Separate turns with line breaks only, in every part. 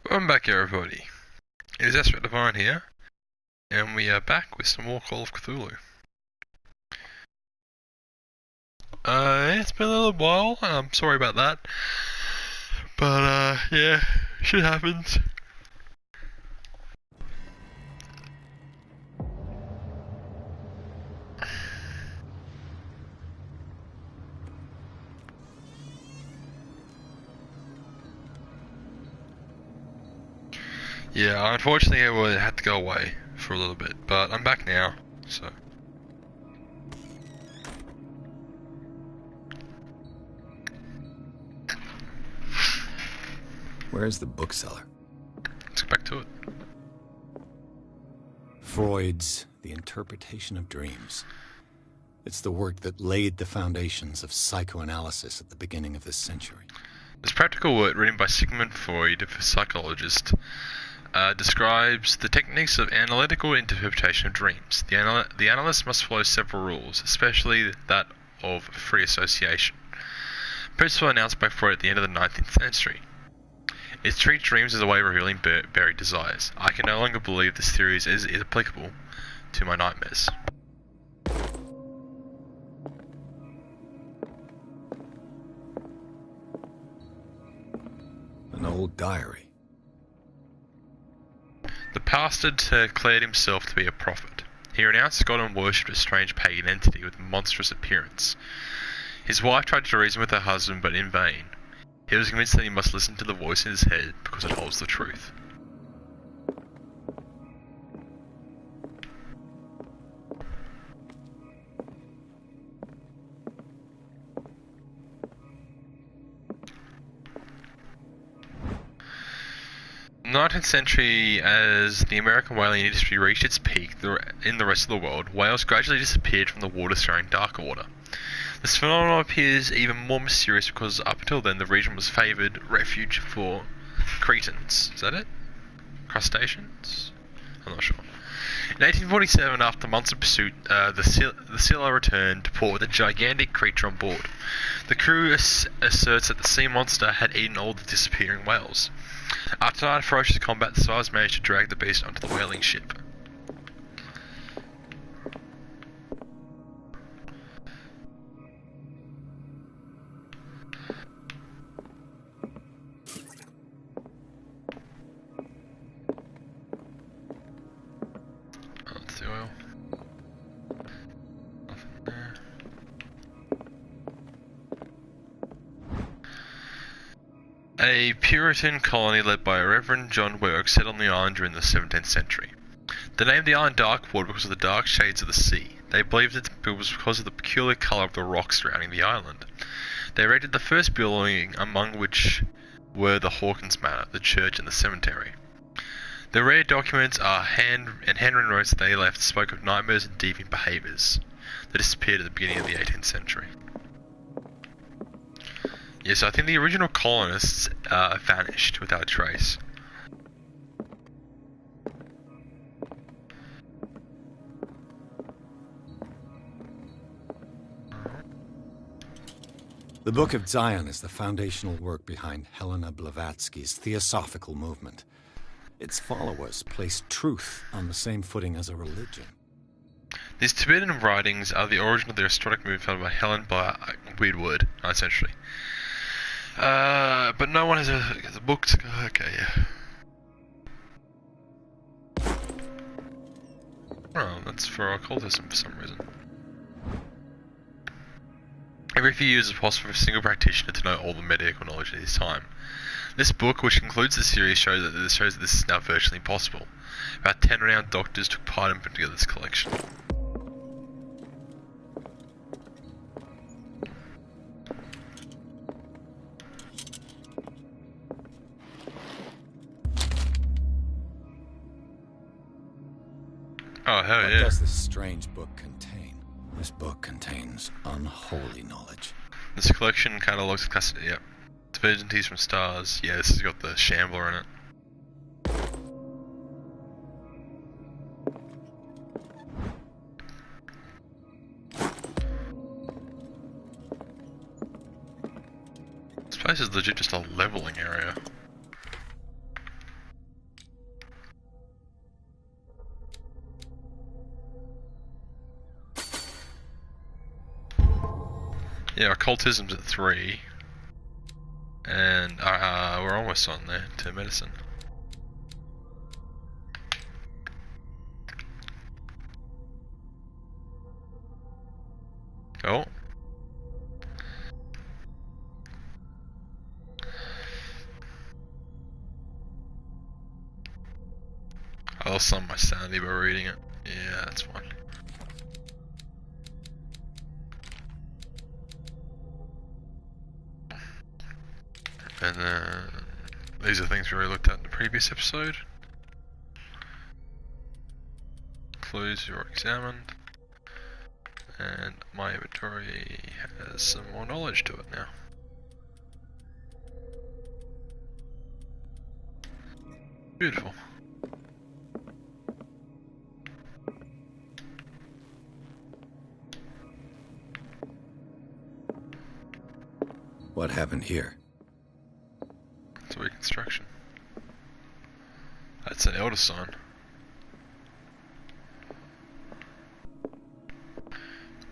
Welcome back, everybody. It is Ezra Divine here, and we are back with some more Call of Cthulhu. It's been a little while, and I'm sorry about that. But, yeah, shit happens. Yeah, unfortunately I had to go away for a little bit, but I'm back now, so.
Where's the bookseller?
Let's get back to it.
Freud's The Interpretation of Dreams. It's the work that laid the foundations of psychoanalysis at the beginning of this century.
This practical work, written by Sigmund Freud, a psychologist, describes the techniques of analytical interpretation of dreams. The analyst must follow several rules, especially that of free association. A principle announced by Freud at the end of the 19th century. It treats dreams as a way of revealing buried desires. I can no longer believe this theory is applicable to my nightmares.
An old diary.
The pastor declared himself to be a prophet. He renounced God and worshipped a strange pagan entity with a monstrous appearance. His wife tried to reason with her husband, but in vain. He was convinced that he must listen to the voice in his head because it holds the truth. In the 19th century, as the American whaling industry reached its peak in the rest of the world, whales gradually disappeared from the water surrounding darker water. This phenomenon appears even more mysterious because up until then the region was favoured refuge for cretins. Is that it? Crustaceans? I'm not sure. In 1847, after months of pursuit, the Scylla returned to port with a gigantic creature on board. The crew asserts that the sea monster had eaten all the disappearing whales. After night of ferocious combat, the sailors managed to drag the beast onto the whaling ship. Oh, that's the oil. Nothing there. A Puritan colony led by Reverend John Werg set on the island during the 17th century. They named the island Darkwater because of the dark shades of the sea. They believed it was because of the peculiar colour of the rocks surrounding the island. They erected the first building, among which were the Hawkins Manor, the church and the cemetery. The rare documents are handwritten notes they left spoke of nightmares and deviant behaviours that disappeared at the beginning of the 18th century. Yes, I think the original colonists vanished without a trace.
The Book of Zion is the foundational work behind Helena Blavatsky's Theosophical movement. Its followers place truth on the same footing as a religion.
These Tibetan writings are the origin of the Erotic movement founded by Helen Weird Word, 9th century. But no one has a book to go. Okay, yeah. Oh, that's for occultism for some reason. Every few years it's possible for a single practitioner to know all the medical knowledge at his time. This book, which concludes the series, shows that this is now virtually impossible. About 10 renowned doctors took part in putting together this collection. Oh, hell
What
yeah.
does this strange book contain? This book contains unholy knowledge.
This collection catalogues the classic, yep. Divergencies from stars. Yeah, this has got the Shambler in it. This place is legit just a leveling area. Yeah, occultism's at 3. And we're almost on there to medicine. Oh. I lost some of my sanity by reading it. Yeah, that's fine. And then these are things we already looked at in the previous episode. Clues you're examined. And my inventory has some more knowledge to it now. Beautiful.
What happened here?
It's a reconstruction. That's an elder sign.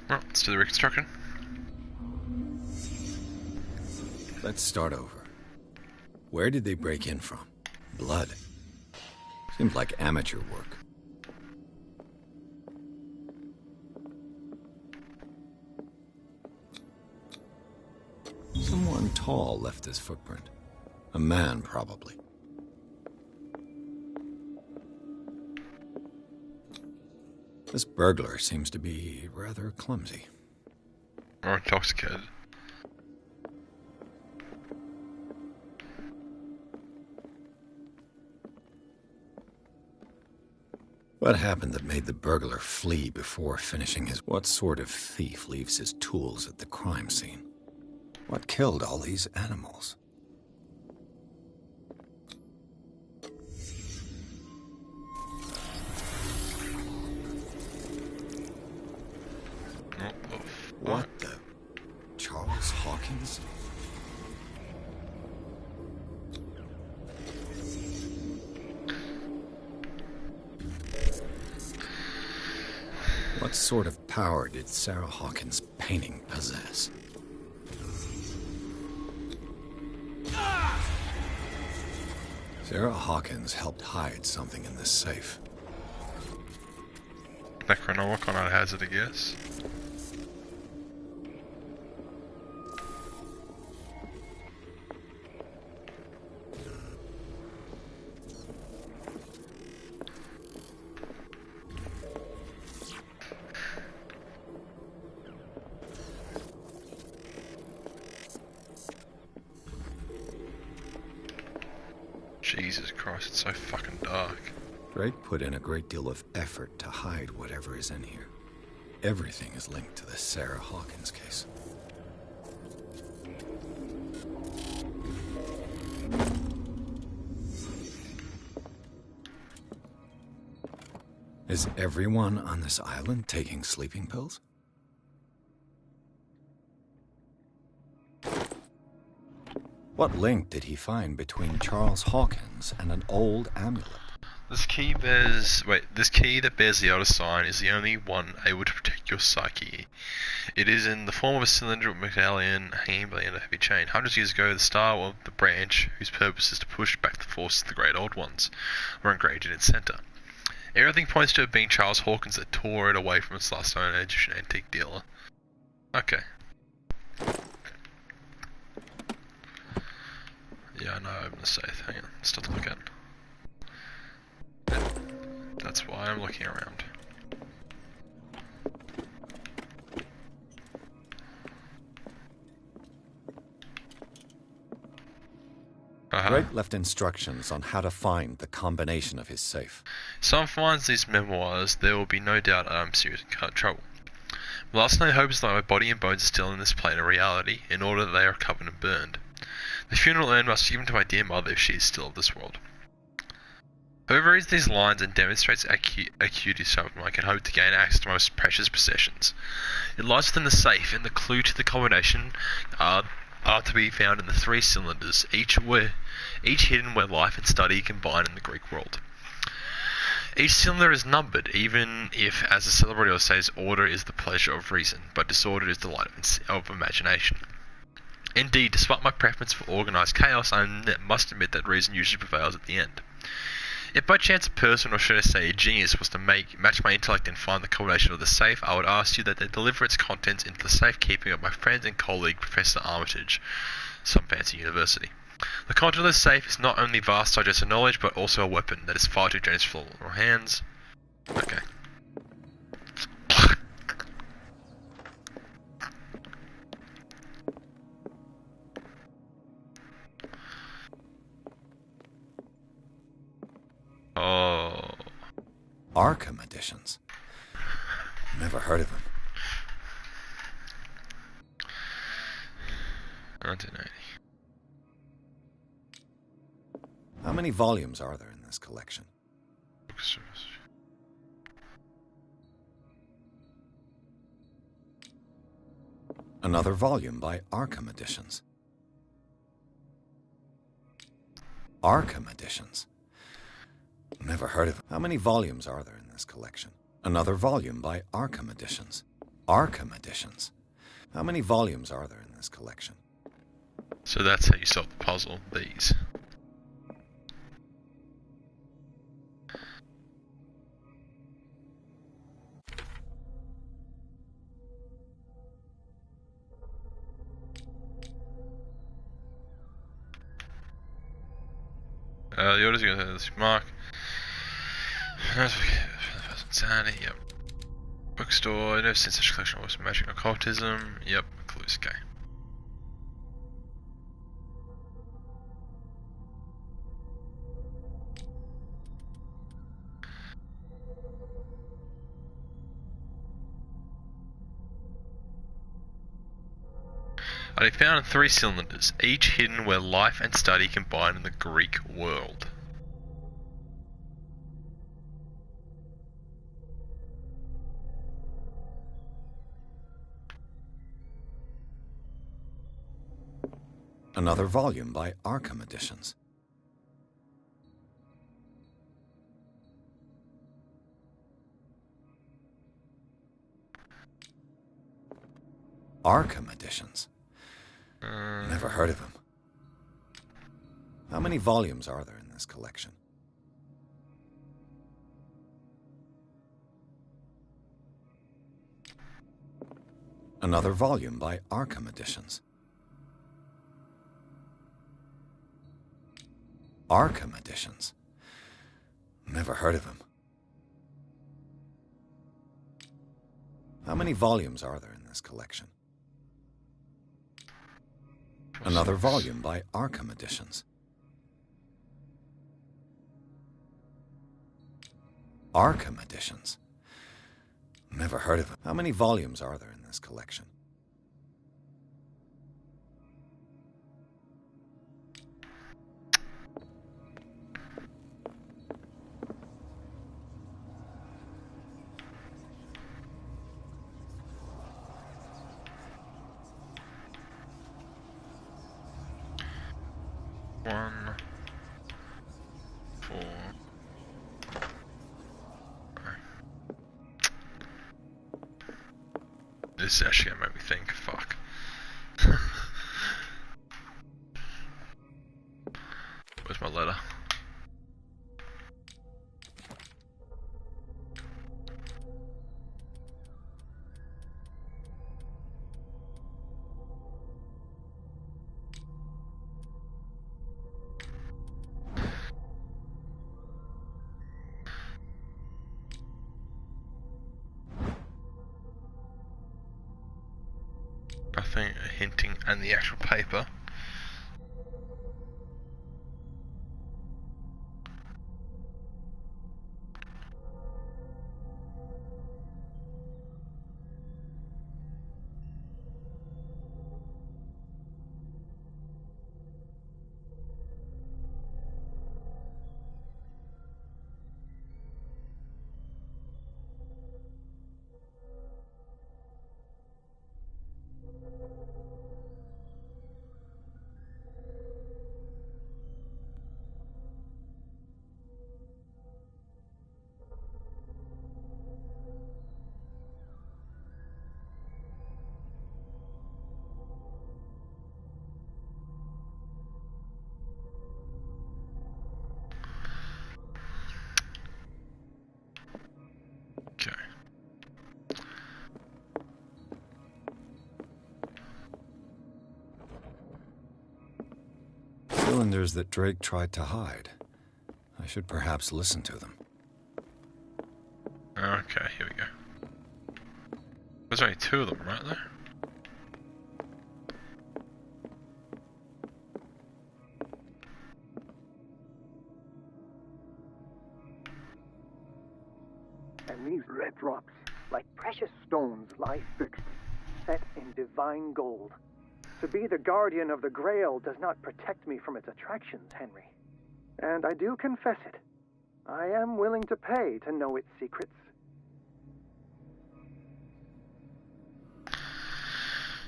Well, let's do the reconstruction.
Let's start over. Where did they break in from? Blood. Seems like amateur work. Someone tall left this footprint. A man, probably. This burglar seems to be rather clumsy.
Or intoxicated.
What happened that made the burglar flee before finishing his... What sort of thief leaves his tools at the crime scene? What killed all these animals? What the... Charles Hawkins? What sort of power did Sarah Hawkins' painting possess? Sarah Hawkins helped hide something in this safe.
Necronomic on our hazard, I guess. Jesus Christ, it's so fucking dark.
Drake put in a great deal of effort to hide whatever is in here. Everything is linked to the Sarah Hawkins case. Is everyone on this island taking sleeping pills? What link did he find between Charles Hawkins and an old amulet?
This key that bears the elder sign is the only one able to protect your psyche. It is in the form of a cylindrical medallion hanging by the end of a heavy chain. Hundreds of years ago, the star of the branch, whose purpose is to push back the forces of the great old ones, were engraved in its center. Everything points to it being Charles Hawkins that tore it away from its last owner, an antique dealer. Okay. Yeah, I know I opened the safe. Hang on, stuff to look at. That's why I'm looking around.
Drake left instructions on how to find the combination of his safe.
If someone finds these memoirs, there will be no doubt I'm serious trouble. The last thing I hope is that my body and bones are still in this plane of reality, in order that they are covered and burned. The funeral urn must be given to my dear mother if she is still of this world. Whoever reads these lines and demonstrates acuity so I can hope to gain access to my most precious possessions. It lies within the safe, and the clue to the combination are to be found in the 3 cylinders, each hidden where life and study combine in the Greek world. Each cylinder is numbered, even if, as the celebrator says, order is the pleasure of reason, but disorder is the light of imagination. Indeed, despite my preference for organised chaos, I must admit that reason usually prevails at the end. If by chance a person, or should I say a genius, was to match my intellect and find the combination of the safe, I would ask you that they deliver its contents into the safekeeping of my friend and colleague, Professor Armitage, some fancy university. The content of the safe is not only vast digest of knowledge, but also a weapon that is far too dangerous for our hands. Okay. Oh.
Arkham editions. Never heard of them.
1980.
How many volumes are there in this collection? Another volume by Arkham Editions. Arkham Editions. Never heard of them. How many volumes are there in this collection? Another volume by Arkham Editions. Arkham Editions. How many volumes are there in this collection?
So that's how you solve the puzzle, these. The order's going to this mark. Sanity, yep. Bookstore, no sense such collection of magic and occultism. Yep, clues, okay. They found 3 cylinders, each hidden where life and study combine in the Greek world.
Another volume by Arkham Editions. Arkham Editions. Never heard of them. How many volumes are there in this collection? Another volume by Arkham Editions. Arkham Editions. Never heard of them. How many volumes are there in this collection? Another volume by Arkham Editions. Arkham Editions. Never heard of them. How many volumes are there in this collection?
One, 4. This is actually gonna make me think. Fuck. Where's my letter? Nothing hinting, and the actual paper.
cylinders that Drake tried to hide. I should perhaps listen to them.
Okay, here we go. There's only 2 of them, right there?
And these red drops, like precious stones, lie fixed, set in divine gold. To be the guardian of the Grail does not protect me from its attractions, Henry. And I do confess it. I am willing to pay to know its secrets.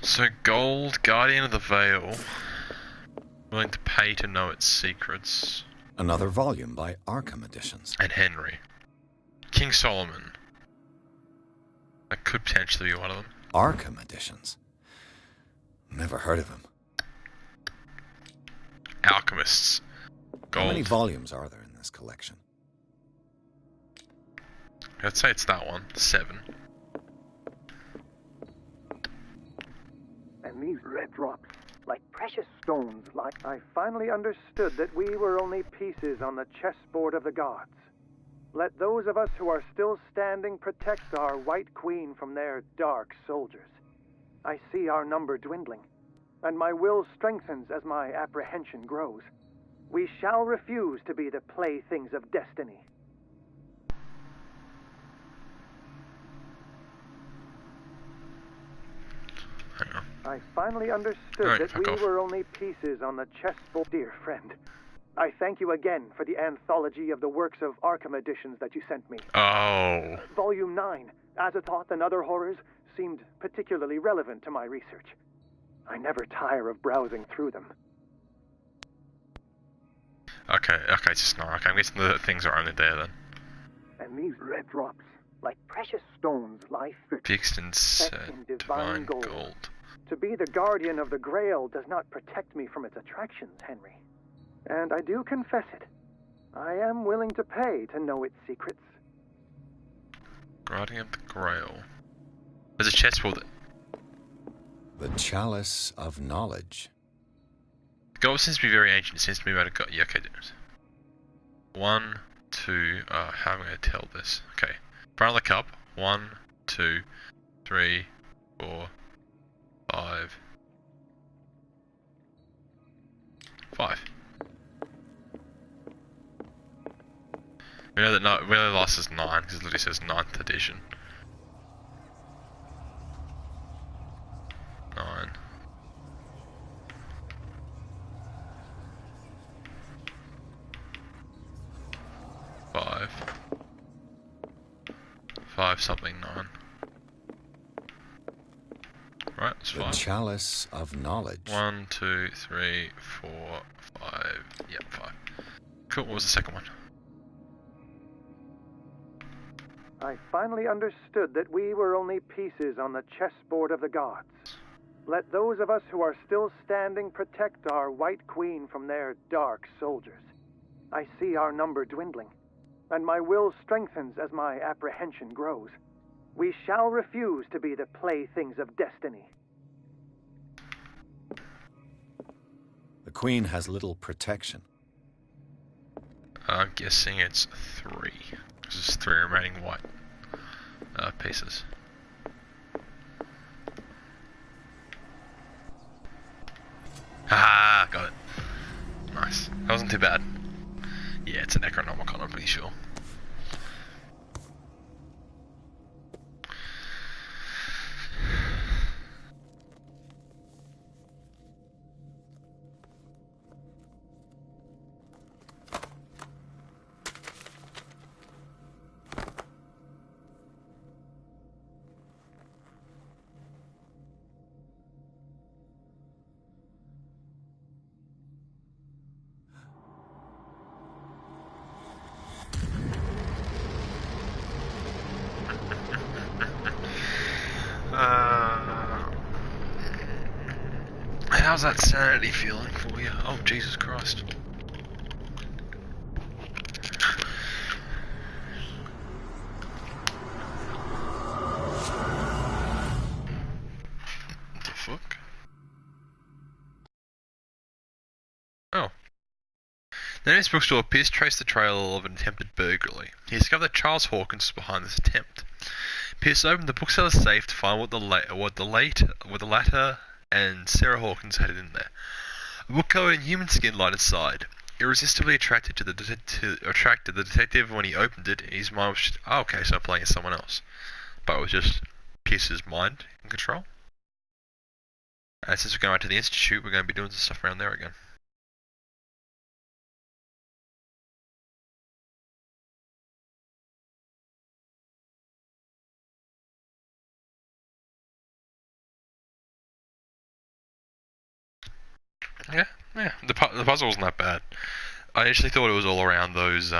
So, Gold, Guardian of the Veil, willing to pay to know its secrets.
Another volume by Arkham Editions.
And Henry. King Solomon. That could potentially be one of them.
Arkham Editions. Never heard of him.
Alchemists. Gold.
How many volumes are there in this collection?
I'd say it's that one. 7.
And these red drops, like precious stones, like... I finally understood that we were only pieces on the chessboard of the gods. Let those of us who are still standing protect our White Queen from their dark soldiers. I see our number dwindling, and my will strengthens as my apprehension grows. We shall refuse to be the playthings of destiny.
Hang on.
I finally understood
Right,
that
fuck
we
off.
were only pieces on the chessboard, dear friend. I thank you again for the anthology of the works of Arkham Editions that you sent me.
Oh.
Volume 9, Azathoth and Other Horrors, seemed particularly relevant to my research. I never tire of browsing through them.
Okay, just no. Okay, I'm guessing the things are only there then.
And these red drops, like precious stones, lie
Fixed and
set
set.
in
Divine gold.
To be the guardian of the Grail does not protect me from its attractions, Henry. And I do confess it. I am willing to pay to know its secrets.
Guardian of the Grail. There's a chessboard.
The Chalice of Knowledge.
Gold seems to be very ancient. It seems to be about a god. Yeah, okay, dude. 1, 2. How am I going to tell this? Okay. Front of the cup. 1, 2, 3, 4, 5. 5. We know that we know the last is 9 because it literally says 9th edition. 9. 5. 5 something 9. Right, it's
The
5.
Chalice of Knowledge.
1, 2, 3, 4, 5. Yep, 5. Cool. What was the second one?
I finally understood that we were only pieces on the chessboard of the gods. Let those of us who are still standing protect our White Queen from their dark soldiers. I see our number dwindling, and my will strengthens as my apprehension grows. We shall refuse to be the playthings of destiny.
The Queen has little protection.
I'm guessing it's 3. There's 3 remaining white pieces. Ah, got it. Nice. That wasn't too bad. Yeah, it's an Necronomicon, I'm pretty sure. How's that sanity feeling for you? Oh, Jesus Christ. What the fuck? Oh, Then in his bookstore, Pierce traced the trail of an attempted burglary. He discovered that Charles Hawkins was behind this attempt. Pierce opened the bookseller's safe to find what the latter and Sarah Hawkins had in there. A book covered in human skin light inside. Irresistibly attracted the detective when he opened it. His mind was just, oh, okay, so I'm playing as someone else. But it was just Pierce's mind in control. And since we're going back to the Institute, we're going to be doing some stuff around there again. Yeah. The puzzle wasn't that bad. I initially thought it was all around those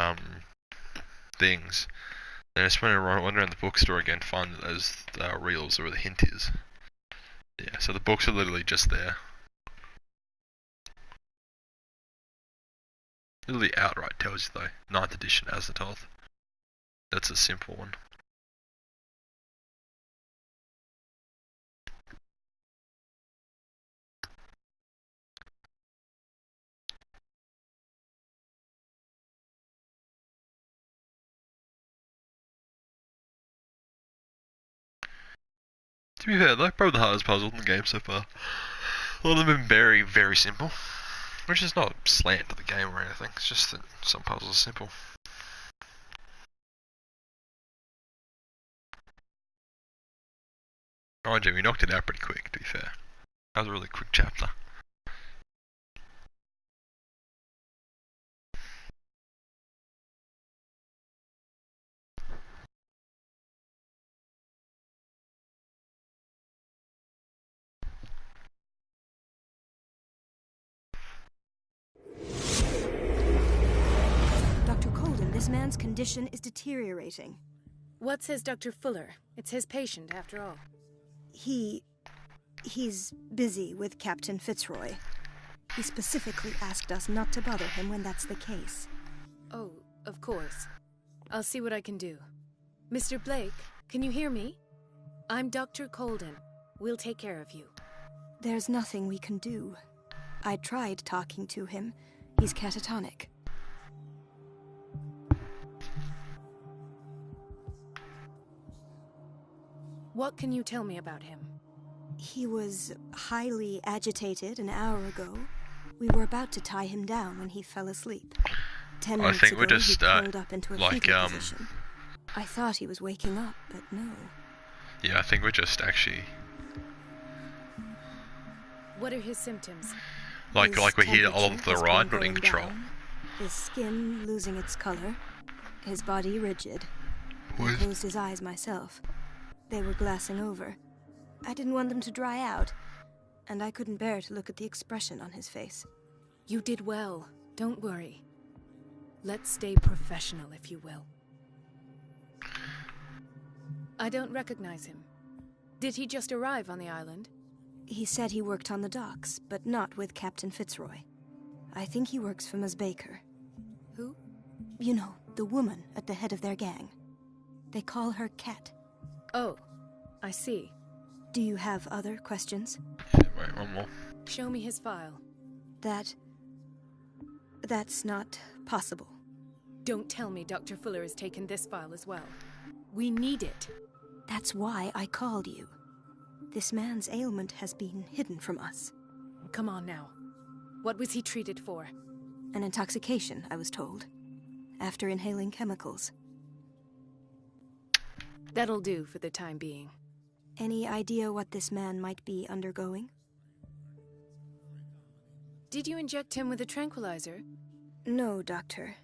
things. Then I just went around the bookstore again, find those reels or where the hint is. Yeah, so the books are literally just there. Literally outright tells you though, 9th edition Azathoth. That's a simple one. To be fair though, probably the hardest puzzle in the game so far. A lot of them have been very, very simple. Which is not a slant to the game or anything, it's just that some puzzles are simple. Oh, Jim, we knocked it out pretty quick, to be fair. That was a really quick chapter.
Dr. Colden, this man's condition is deteriorating.
What says Dr. Fuller? It's his patient, after all.
He's busy with Captain Fitzroy. He specifically asked us not to bother him when that's the case.
Oh, of course. I'll see what I can do. Mr. Blake, can you hear me? I'm Dr. Colden. We'll take care of you.
There's nothing we can do. I tried talking to him. He's catatonic.
What can you tell me about him?
He was highly agitated an hour ago. We were about to tie him down when he fell asleep. 10 minutes ago, he curled up into a fetal position. I thought he was waking up, but no.
Yeah, I think we're just actually...
What are his symptoms?
Like we're here along the ride, not in control.
Down, his skin losing its color, his body rigid. I closed his eyes myself. They were glassing over. I didn't want them to dry out, and I couldn't bear to look at the expression on his face.
You did well. Don't worry. Let's stay professional, if you will. I don't recognize him. Did he just arrive on the island?
He said he worked on the docks, but not with Captain Fitzroy. I think he works for Ms. Baker.
Who?
You know, the woman at the head of their gang. They call her Cat.
Oh, I see.
Do you have other questions?
Wait, one more.
Show me his file.
That's not possible.
Don't tell me Dr. Fuller has taken this file as well. We need it.
That's why I called you. This man's ailment has been hidden from us.
Come on now. What was he treated for?
An intoxication, I was told. After inhaling chemicals.
That'll do for the time being.
Any idea what this man might be undergoing?
Did you inject him with a tranquilizer?
No, Doctor.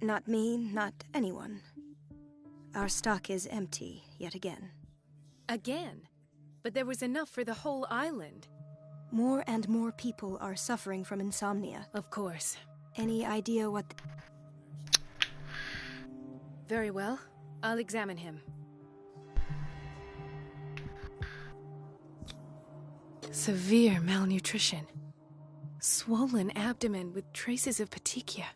Not me, not anyone. Our stock is empty, yet again.
Again? But there was enough for the whole island.
More and more people are suffering from insomnia.
Of course.
Any idea what...
Very well. I'll examine him. Severe malnutrition. Swollen abdomen with traces of petechia.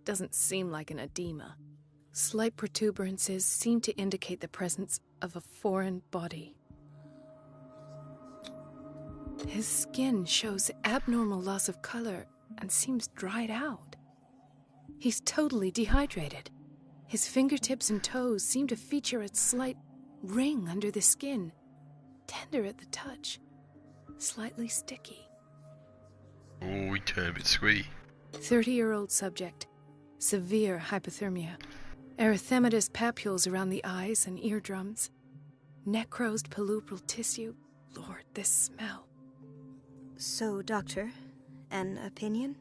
Doesn't seem like an edema. Slight protuberances seem to indicate the presence of a foreign body. His skin shows abnormal loss of color and seems dried out. He's totally dehydrated. His fingertips and toes seem to feature a slight ring under the skin, tender at the touch, slightly sticky.
Oh, he turned a bit sweaty.
30-year-old subject, severe hypothermia, erythematous papules around the eyes and eardrums, necrosed palpebral tissue. Lord, this smell.
So, Doctor, an opinion?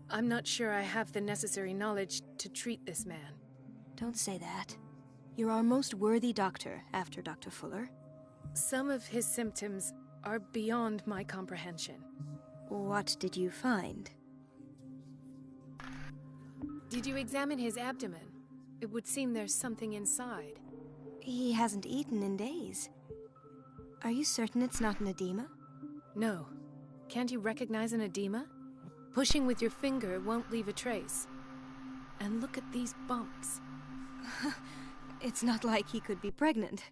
I'm not sure I have the necessary knowledge to treat this man.
Don't say that. You're our most worthy doctor after Dr. Fuller.
Some of his symptoms are beyond my comprehension.
What did you find?
Did you examine his abdomen? It would seem there's something inside.
He hasn't eaten in days. Are you certain it's not an edema?
No. Can't you recognize an edema? Pushing with your finger won't leave a trace. And look at these bumps.
It's not like he could be pregnant.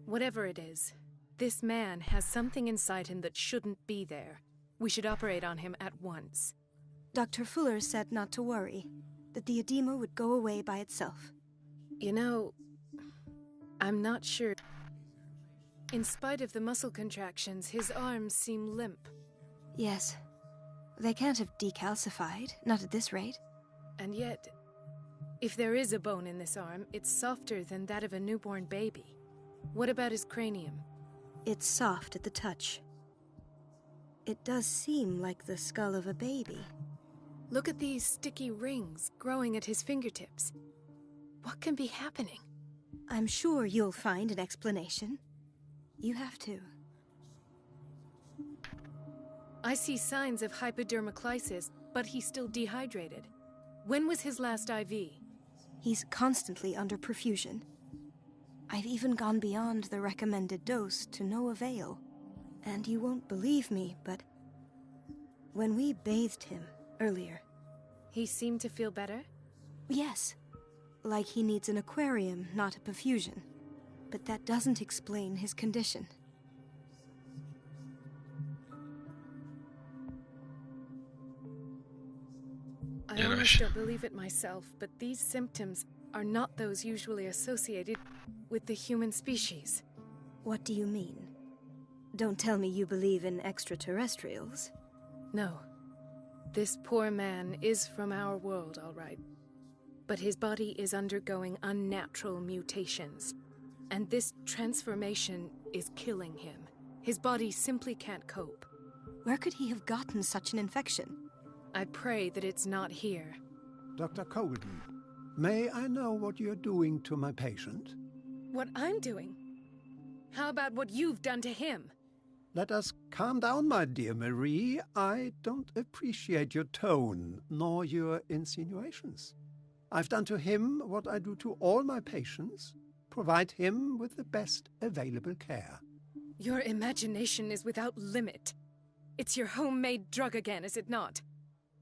Whatever it is, this man has something inside him that shouldn't be there. We should operate on him at once.
Dr. Fuller said not to worry, that the edema would go away by itself.
You know, I'm not sure. In spite of the muscle contractions, his arms seem limp.
Yes. They can't have decalcified, not at this rate.
And yet, if there is a bone in this arm, it's softer than that of a newborn baby. What about his cranium?
It's soft at the touch. It does seem like the skull of a baby.
Look at these sticky rings growing at his fingertips. What can be happening?
I'm sure you'll find an explanation. You have to.
I see signs of hypodermoclysis, but he's still dehydrated. When was his last IV?
He's constantly under perfusion. I've even gone beyond the recommended dose to no avail. And you won't believe me, but when we bathed him earlier...
He seemed to feel better?
Yes. Like he needs an aquarium, not a perfusion. But that doesn't explain his condition.
I almost don't believe it myself, but these symptoms are not those usually associated with the human species.
What do you mean? Don't tell me you believe in extraterrestrials.
No. This poor man is from our world, all right. But his body is undergoing unnatural mutations. And this transformation is killing him. His body simply can't cope.
Where could he have gotten such an infection?
I pray that it's not here.
Dr. Colden, may I know what you're doing to my patient?
What I'm doing? How about what you've done to him?
Let us calm down, my dear Marie. I don't appreciate your tone, nor your insinuations. I've done to him what I do to all my patients. Provide him with the best available care.
Your imagination is without limit. It's your homemade drug again, is it not?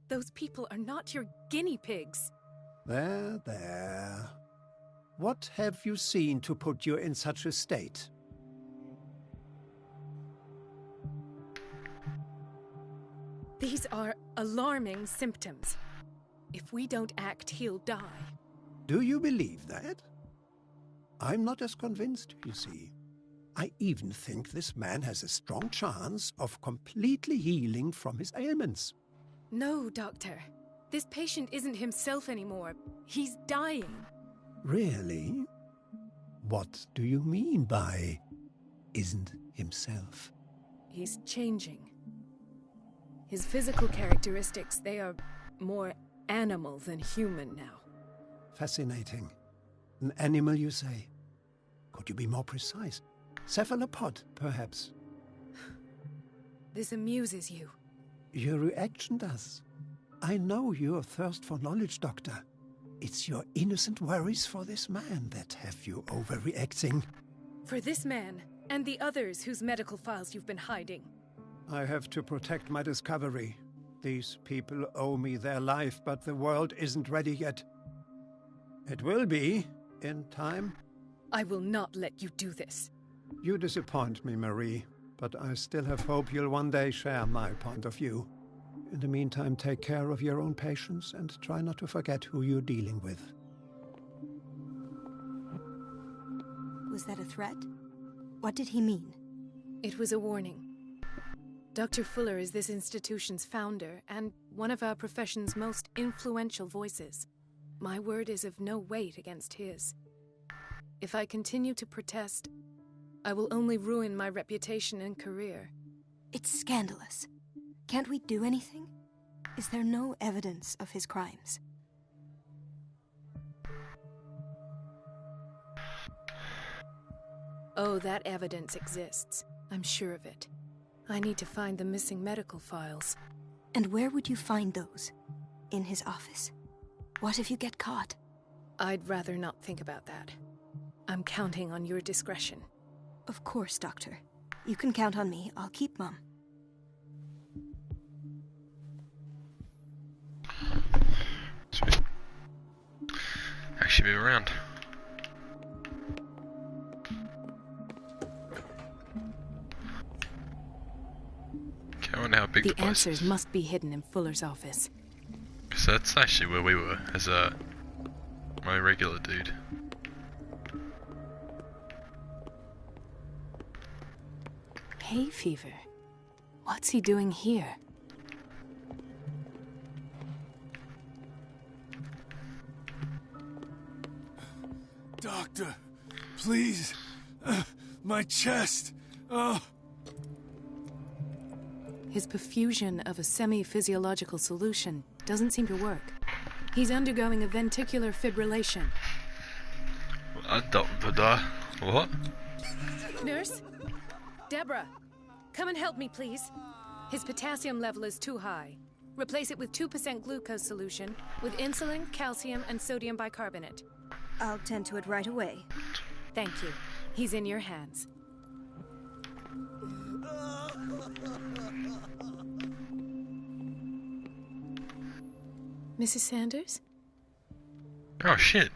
Those people are not your guinea pigs.
There, there. What have you seen to put you in such a state?
These are alarming symptoms. If we don't act, he'll die.
Do you believe that? I'm not as convinced, you see. I even think this man has a strong chance of completely healing from his ailments.
No, Doctor. This patient isn't himself anymore. He's dying.
Really? What do you mean by isn't himself?
He's changing. His physical characteristics, they are more animal than human now.
Fascinating. An animal, you say? Could you be more precise? Cephalopod, perhaps?
This amuses you.
Your reaction does. I know your thirst for knowledge, Doctor. It's your innocent worries for this man that have you overreacting.
For this man, and the others whose medical files you've been hiding.
I have to protect my discovery. These people owe me their life, but the world isn't ready yet. It will be, in time.
I will not let you do this.
You disappoint me, Marie, but I still have hope you'll one day share my point of view. In the meantime, take care of your own patients and try not to forget who you're dealing with.
Was that a threat? What did he mean?
It was a warning. Dr. Fuller is this institution's founder and one of our profession's most influential voices. My word is of no weight against his. If I continue to protest, I will only ruin my reputation and career.
It's scandalous. Can't we do anything? Is there no evidence of his crimes?
Oh, that evidence exists. I'm sure of it. I need to find the missing medical files.
And where would you find those? In his office? What if you get caught?
I'd rather not think about that. I'm counting on your discretion.
Of course, Doctor. You can count on me. I'll keep mum.
Sweet. Actually move around. Okay, I wonder how big the place
answers
is.
Must be hidden in Fuller's office.
So that's actually where we were as my regular dude.
Hay fever. What's he doing here?
Doctor, please. My chest. Oh.
His perfusion of a semi-physiological solution doesn't seem to work. He's undergoing a ventricular fibrillation.
What?
Nurse? Deborah, come and help me, please. His potassium level is too high. Replace it with 2% glucose solution with insulin, calcium, and sodium bicarbonate.
I'll tend to it right away.
Thank you. He's in your hands. Mrs. Sanders?
Oh shit.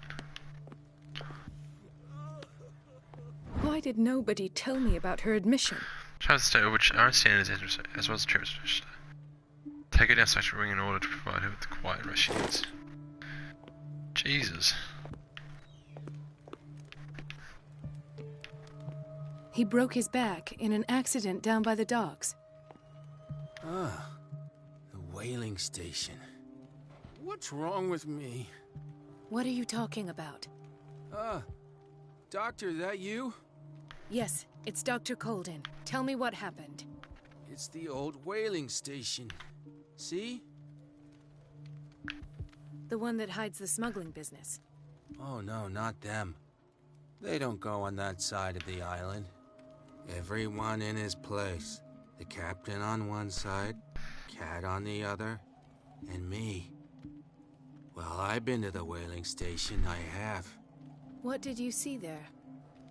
Why did nobody tell me about her admission?
Try to stay which our standards as well as the troops. Take her down such a ring in order to provide her with the quiet rest she needs. Jesus.
He broke his back in an accident down by the docks.
Ah, the whaling station. What's wrong with me?
What are you talking about?
Doctor, that you?
Yes, it's Dr. Colden. Tell me what happened.
It's the old whaling station. See?
The one that hides the smuggling business.
Oh no, not them. They don't go on that side of the island. Everyone in his place. The captain on one side, Cat on the other, and me. Well, I've been to the whaling station, I have.
What did you see there?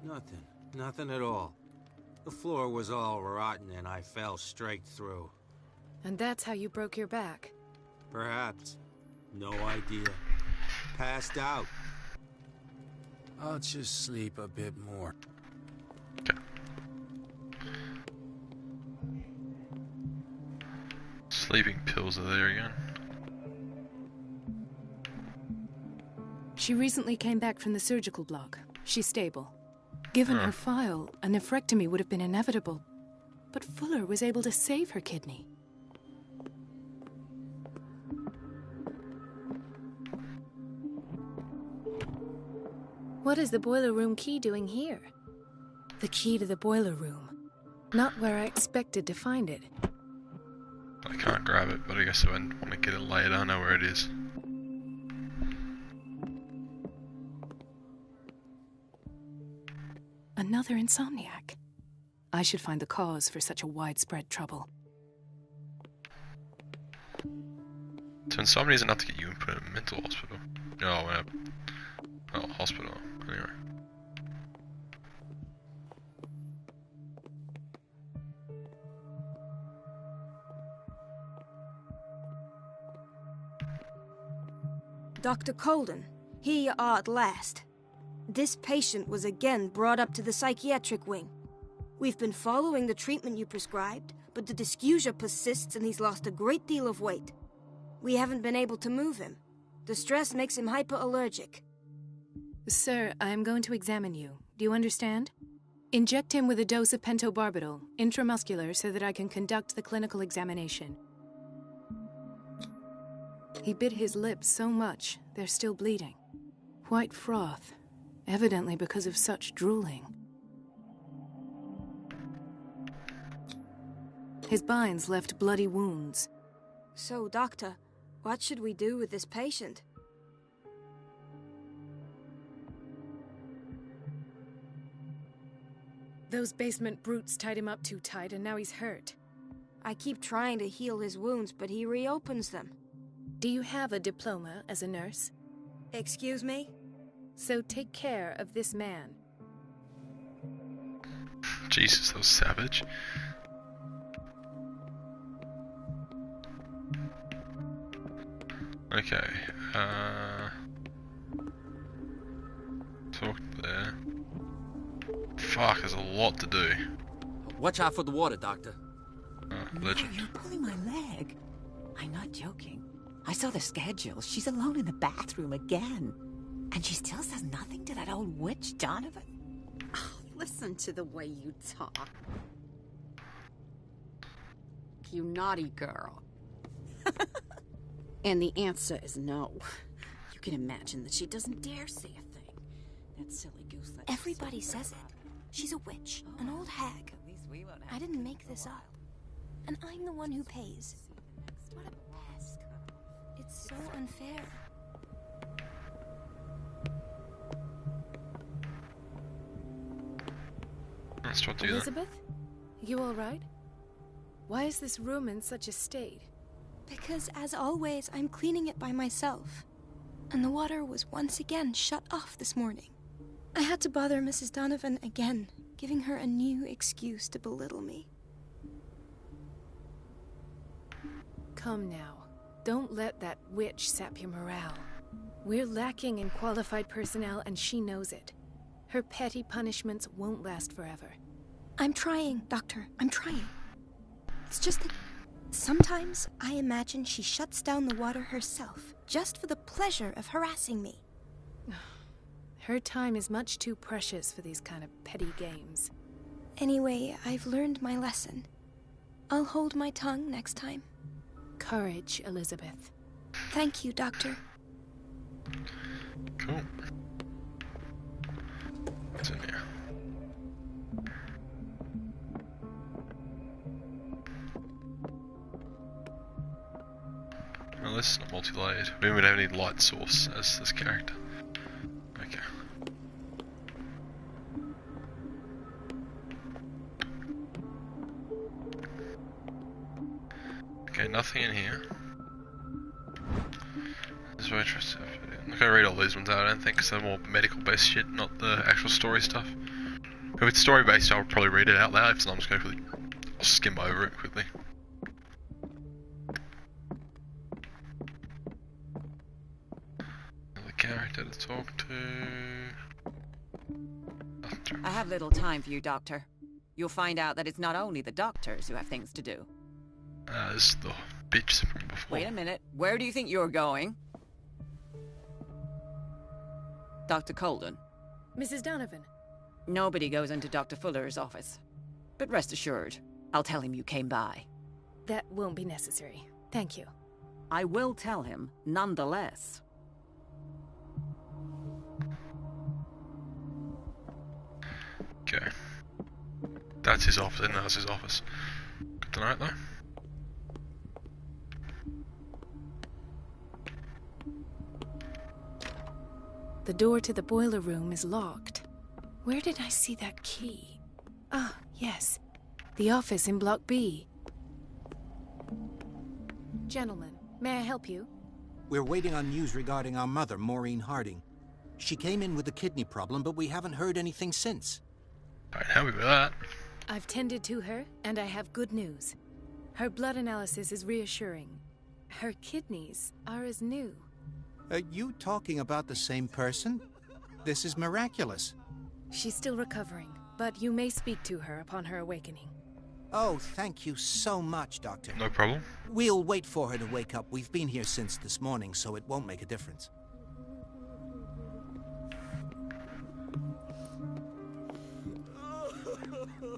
Nothing. Nothing at all. The floor was all rotten and I fell straight through.
And that's how you broke your back?
Perhaps. No idea. Passed out. I'll just sleep a bit more.
Okay. Sleeping pills are there again.
She recently came back from the surgical block. She's stable. Given her file, a nephrectomy would have been inevitable. But Fuller was able to save her kidney. What is the boiler room key doing here? The key to the boiler room. Not where I expected to find it.
I can't grab it, but I guess I want to get it later. I know where it is.
Another insomniac. I should find the cause for such a widespread trouble.
So insomnia is enough to get you put in a mental hospital. Hospital. Anyway.
Dr. Colden, here you are at last. This patient was again brought up to the psychiatric wing. We've been following the treatment you prescribed, but the dysgeusia persists and he's lost a great deal of weight. We haven't been able to move him. The stress makes him hyperallergic.
Sir, I am going to examine you. Do you understand? Inject him with a dose of pentobarbital, intramuscular, so that I can conduct the clinical examination. He bit his lips so much, they're still bleeding. White froth, evidently because of such drooling. His binds left bloody wounds.
So, Doctor, what should we do with this patient?
Those basement brutes tied him up too tight, and now he's hurt.
I keep trying to heal his wounds, but he reopens them.
Do you have a diploma as a nurse?
Excuse me?
So take care of this man.
Jesus, that was savage. Okay, talk there. Fuck, there's a lot to do.
Watch out for the water, Doctor.
Legend.
You're pulling my leg. I'm not joking. I saw the schedule. She's alone in the bathroom again. And she still says nothing to that old witch, Donovan.
Oh, listen to the way you talk. You naughty girl. And the answer is no. You can imagine that she doesn't dare say a thing. That silly goose that
Everybody says it. She's a witch, an old hag.
At least we won't have
I didn't make this up. And I'm the one who pays. What a pest. It's so unfair.
Let's try to do that.
Elizabeth? You all right? Why is this room in such a state?
Because, as always, I'm cleaning it by myself. And the water was once again shut off this morning. I had to bother Mrs. Donovan again, giving her a new excuse to belittle me.
Come now. Don't let that witch sap your morale. We're lacking in qualified personnel, and she knows it. Her petty punishments won't last forever.
I'm trying, Doctor. I'm trying. It's just that sometimes I imagine she shuts down the water herself, just for the pleasure of harassing me.
Her time is much too precious for these kind of petty games.
Anyway, I've learned my lesson. I'll hold my tongue next time.
Courage, Elizabeth.
Thank you, Doctor.
Cool. What's in here? Well, this is not multi-layered. We don't have any light source as this character. Okay. Okay, nothing in here. This is very interesting. I'm not gonna read all these ones out, I don't think, because they're more medical-based shit, not the actual story stuff. If it's story-based, I'll probably read it out loud. If it's not, I'm just gonna I'll skim over it quickly. Another character to talk to.
I have little time for you, Doctor. You'll find out that it's not only the doctors who have things to do.
This is the bitch from before.
Wait a minute. Where do you think you're going? Dr. Colden.
Mrs. Donovan.
Nobody goes into Dr. Fuller's office. But rest assured, I'll tell him you came by.
That won't be necessary. Thank you.
I will tell him, nonetheless.
Okay. That's his office, and that's his office. Good to know it, though.
The door to the boiler room is locked. Where did I see that key? Ah, yes. The office in Block B. Gentlemen, may I help you?
We're waiting on news regarding our mother, Maureen Harding. She came in with a kidney problem, but we haven't heard anything since.
Alright, help me with that.
I've tended to her, and I have good news. Her blood analysis is reassuring. Her kidneys are as new.
Are you talking about the same person? This is miraculous.
She's still recovering, but you may speak to her upon her awakening.
Oh, thank you so much, Doctor.
No problem.
We'll wait for her to wake up. We've been here since this morning, so it won't make a difference.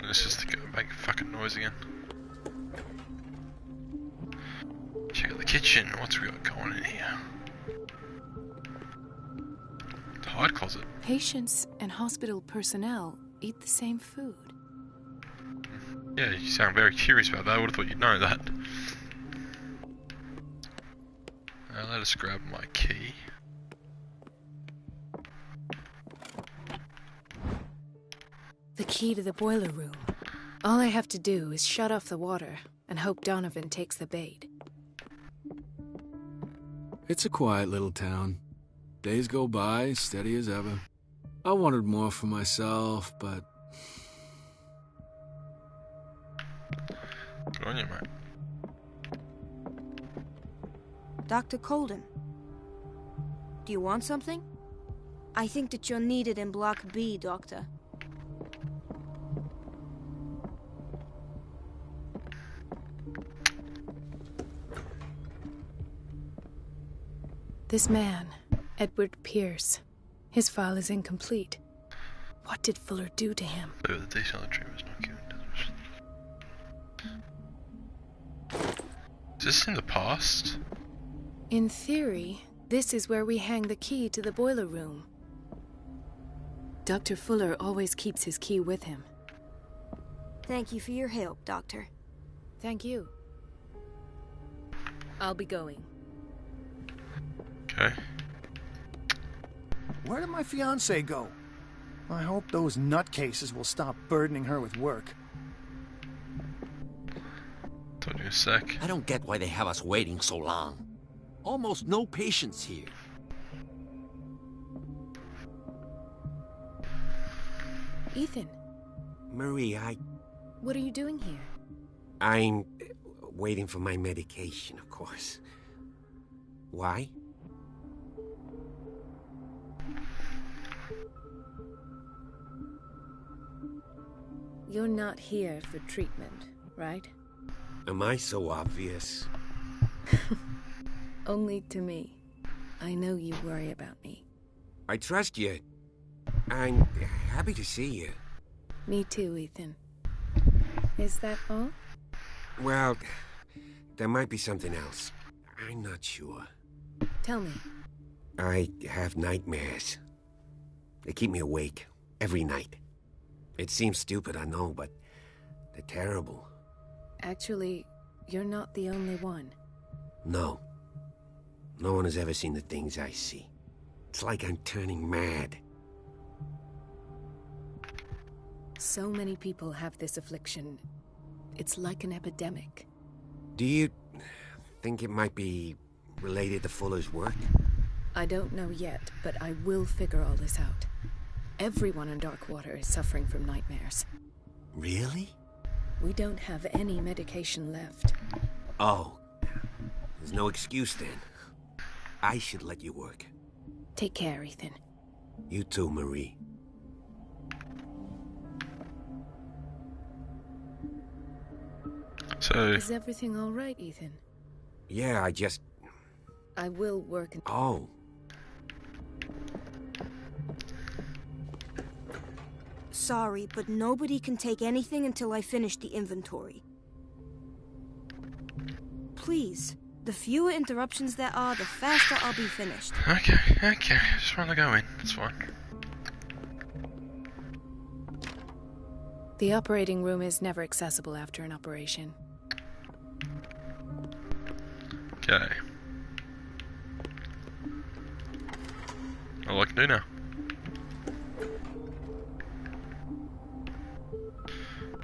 Let's just go make a fucking noise again. Check out the kitchen. What's we got going in here? The hide closet.
Patients and hospital personnel eat the same food.
Yeah, you sound very curious about that. I would have thought you'd know that. Let us grab my key.
The key to the boiler room. All I have to do is shut off the water and hope Donovan takes the bait.
It's a quiet little town. Days go by, steady as ever. I wanted more for myself, but...
Good on you, mate.
Dr. Colden. Do you want something? I think that you're needed in Block B, Doctor.
This man, Edward Pierce, his file is incomplete. What did Fuller do to him?
The detail of the treatment was not given. Is this in the past?
In theory, this is where we hang the key to the boiler room. Dr. Fuller always keeps his key with him.
Thank you for your help, Doctor.
Thank you. I'll be going.
Okay.
Where did my fiancée go? I hope those nutcases will stop burdening her with work.
Told you a sec.
I don't get why they have us waiting so long. Almost no patients here.
Ethan,
Marie,
what are you doing here?
I'm waiting for my medication, of course. Why?
You're not here for treatment, right?
Am I so obvious?
Only to me. I know you worry about me.
I trust you. I'm happy to see you.
Me too, Ethan. Is that all?
Well, there might be something else. I'm not sure.
Tell me.
I have nightmares. They keep me awake every night. It seems stupid, I know, but they're terrible.
Actually, you're not the only one.
No. No one has ever seen the things I see. It's like I'm turning mad.
So many people have this affliction. It's like an epidemic.
Do you think it might be related to Fuller's work?
I don't know yet, but I will figure all this out. Everyone in Darkwater is suffering from nightmares.
Really?
We don't have any medication left.
Oh. There's no excuse then. I should let you work.
Take care, Ethan.
You too, Marie.
So...
Is everything all right, Ethan?
Yeah,
I will work...
Oh.
Sorry, but nobody can take anything until I finish the inventory. Please. The fewer interruptions there are, the faster I'll be finished.
Okay. Just want to go in. It's fine.
The operating room is never accessible after an operation.
Okay. All I can do now.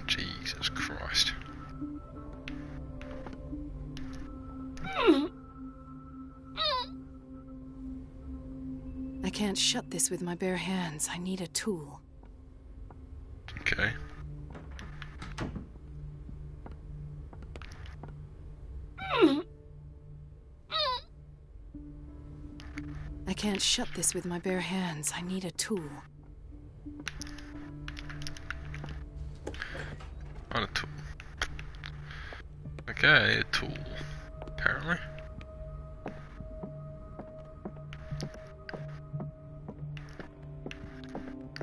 Jesus Christ.
I can't shut this with my bare hands. I need a tool.
Okay.
I can't shut this with my bare hands. I need a tool.
Not a tool. Okay, a tool. Apparently.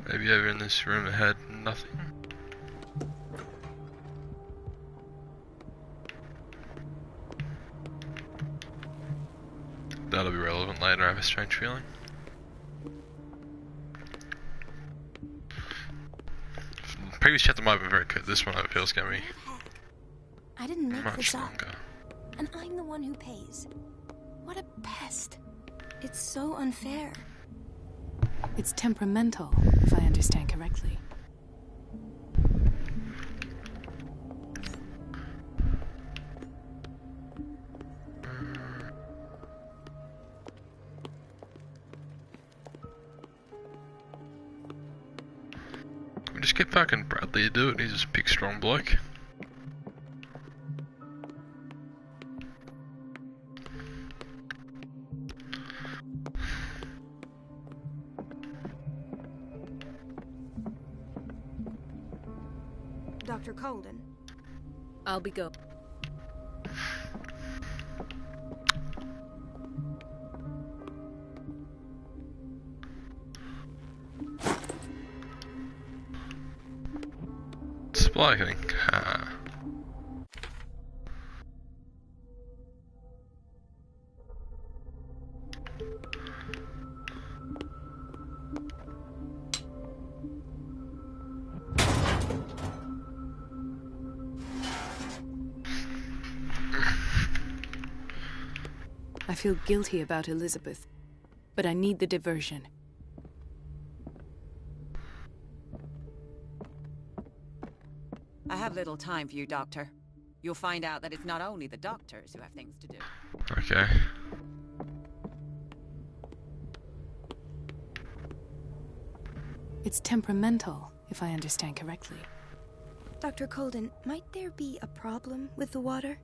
Maybe over in this room it had nothing. That'll be relevant later, I have a strange feeling. The previous chapter might have been very good, this one I feel is going to be
I didn't make
much
this up.
longer.
And I'm the one who pays. What a pest. It's so unfair.
It's temperamental, if I understand correctly.
We just get fucking Bradley to do it, he's a big strong bloke.
Dr. Colden.
I'll be go.
Supply thing.
I feel guilty about Elizabeth, but I need the diversion.
I have little time for you, Doctor. You'll find out that it's not only the doctors who have things to do.
Okay.
It's temperamental, if I understand correctly.
Dr. Colden, might there be a problem with the water?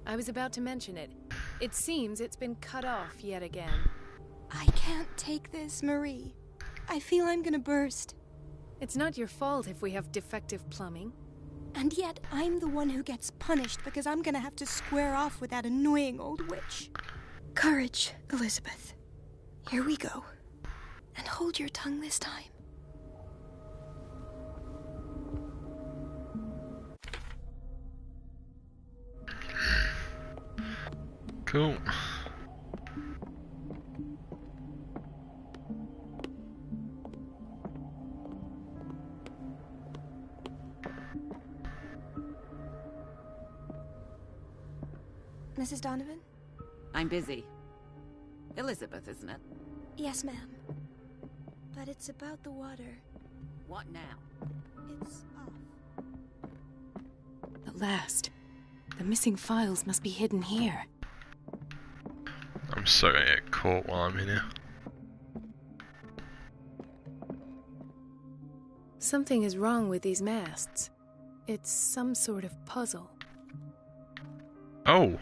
I was about to mention it. It seems it's been cut off yet again.
I can't take this, Marie. I feel I'm gonna burst.
It's not your fault if we have defective plumbing.
And yet, I'm the one who gets punished because I'm gonna have to square off with that annoying old witch. Courage, Elizabeth. Here we go. And hold your tongue this time.
Cool.
Mrs. Donovan?
I'm busy. Elizabeth, isn't it?
Yes, ma'am. But it's about the water.
What now?
It's off.
At last. The missing files must be hidden here.
I'm so gonna get caught while I'm in here.
Something is wrong with these masts. It's some sort of puzzle.
Oh!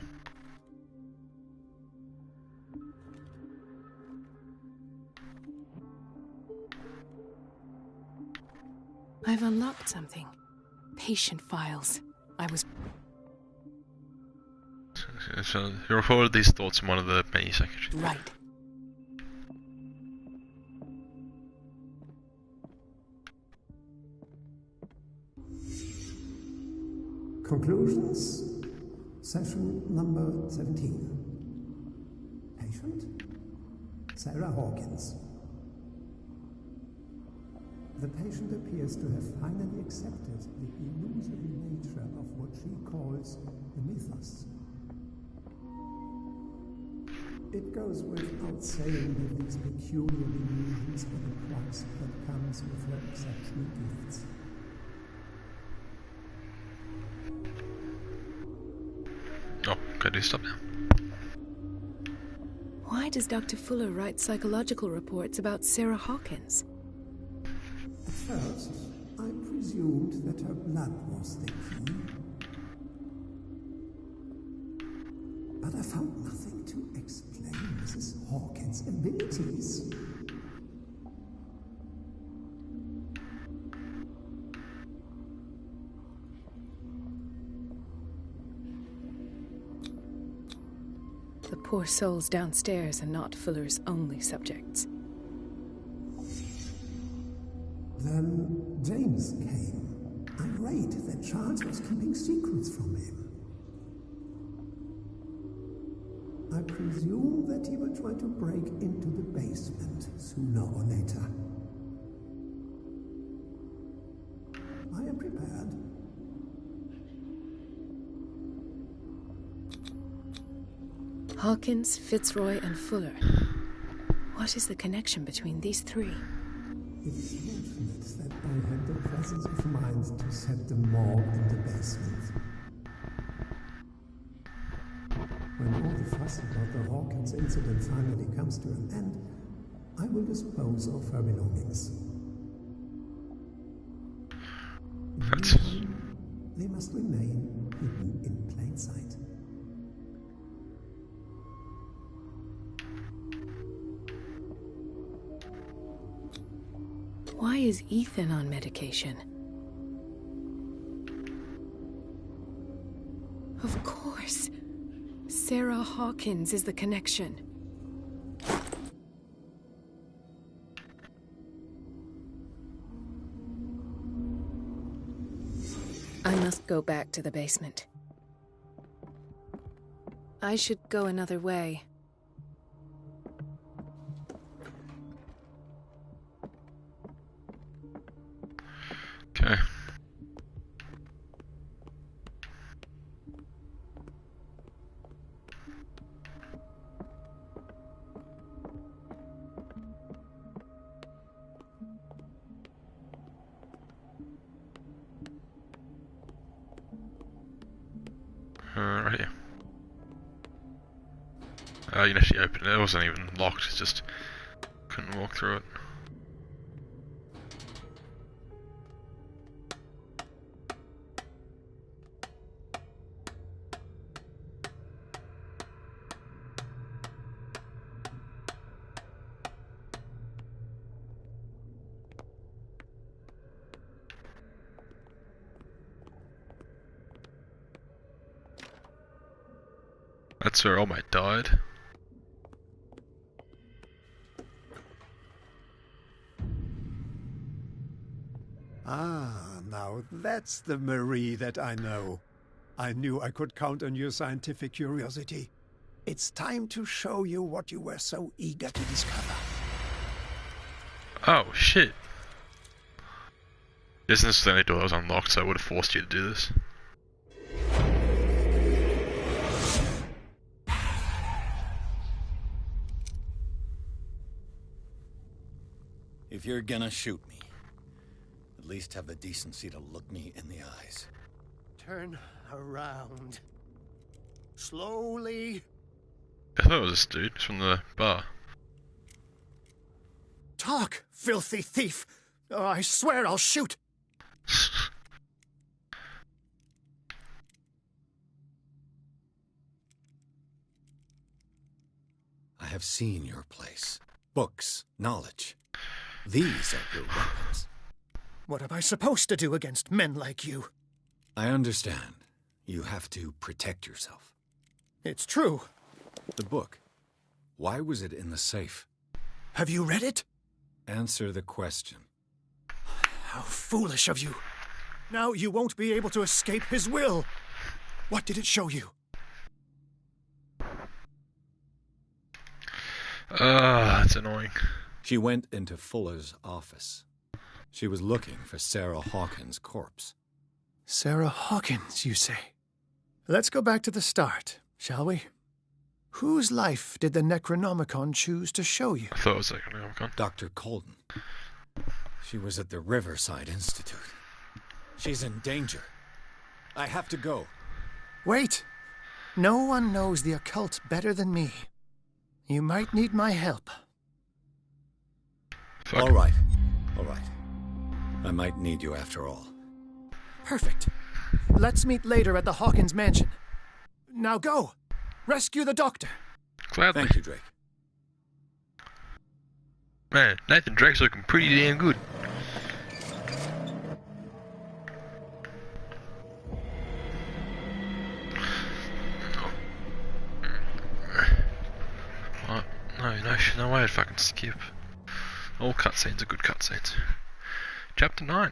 I've unlocked something. Patient files. I was...
So you recorded these thoughts in one of the many secretaries.
Right.
Conclusions. Session number 17. Patient? Sarah Hawkins. The patient appears to have finally accepted the illusory nature of what she calls the mythos. It goes without saying that these peculiar illusions are the price that comes with her exceptional gifts.
Oh, gotta do stop now.
Why does Dr. Fuller write psychological reports about Sarah Hawkins?
At first, I presumed that her blood was the key. But I found nothing to explain Mrs. Hawkins' abilities.
The poor souls downstairs are not Fuller's only subjects.
Then James came, irate that Charles was keeping secrets from him. I presume that he will try to break into the basement sooner or later. I am prepared.
Hawkins, Fitzroy, and Fuller. What is the connection between these three?
It is fortunate that I had the presence of mind to set the morgue in the basement. When all the fuss about the Hawkins incident finally comes to an end, I will dispose of her belongings. They must remain hidden in plain sight.
Why is Ethan on medication? Of course. Sarah Hawkins is the connection. I must go back to the basement. I should go another way.
Okay. Right here. Oh, you can actually open it. It wasn't even locked. It's just couldn't walk through it. That's where All Might died.
Ah, now that's the Marie that I know. I knew I could count on your scientific curiosity. It's time to show you what you were so eager to discover.
Oh, shit. Isn't this the only door that was unlocked, so I would have forced you to do this?
If you're gonna shoot me, at least have the decency to look me in the eyes.
Turn around. Slowly.
I thought it was this dude. It's from the bar.
Talk, filthy thief! Or I swear I'll shoot!
I have seen your place. Books, knowledge. These are your weapons.
What am I supposed to do against men like you?
I understand. You have to protect yourself.
It's true.
The book. Why was it in the safe?
Have you read it?
Answer the question.
How foolish of you. Now you won't be able to escape his will. What did it show you?
That's annoying.
She went into Fuller's office. She was looking for Sarah Hawkins' corpse.
Sarah Hawkins, you say? Let's go back to the start, shall we? Whose life did the Necronomicon choose to show you?
I thought it was Necronomicon.
Dr. Colden. She was at the Riverside Institute. She's in danger. I have to go.
Wait. No one knows the occult better than me. You might need my help.
All right. All right. I might need you after all.
Perfect. Let's meet later at the Hawkins mansion. Now go. Rescue the doctor.
Gladly.
Thank you, Drake.
Man, Nathan Drake's looking pretty damn good. no way I'd fucking skip. All cutscenes are good cutscenes. Chapter 9.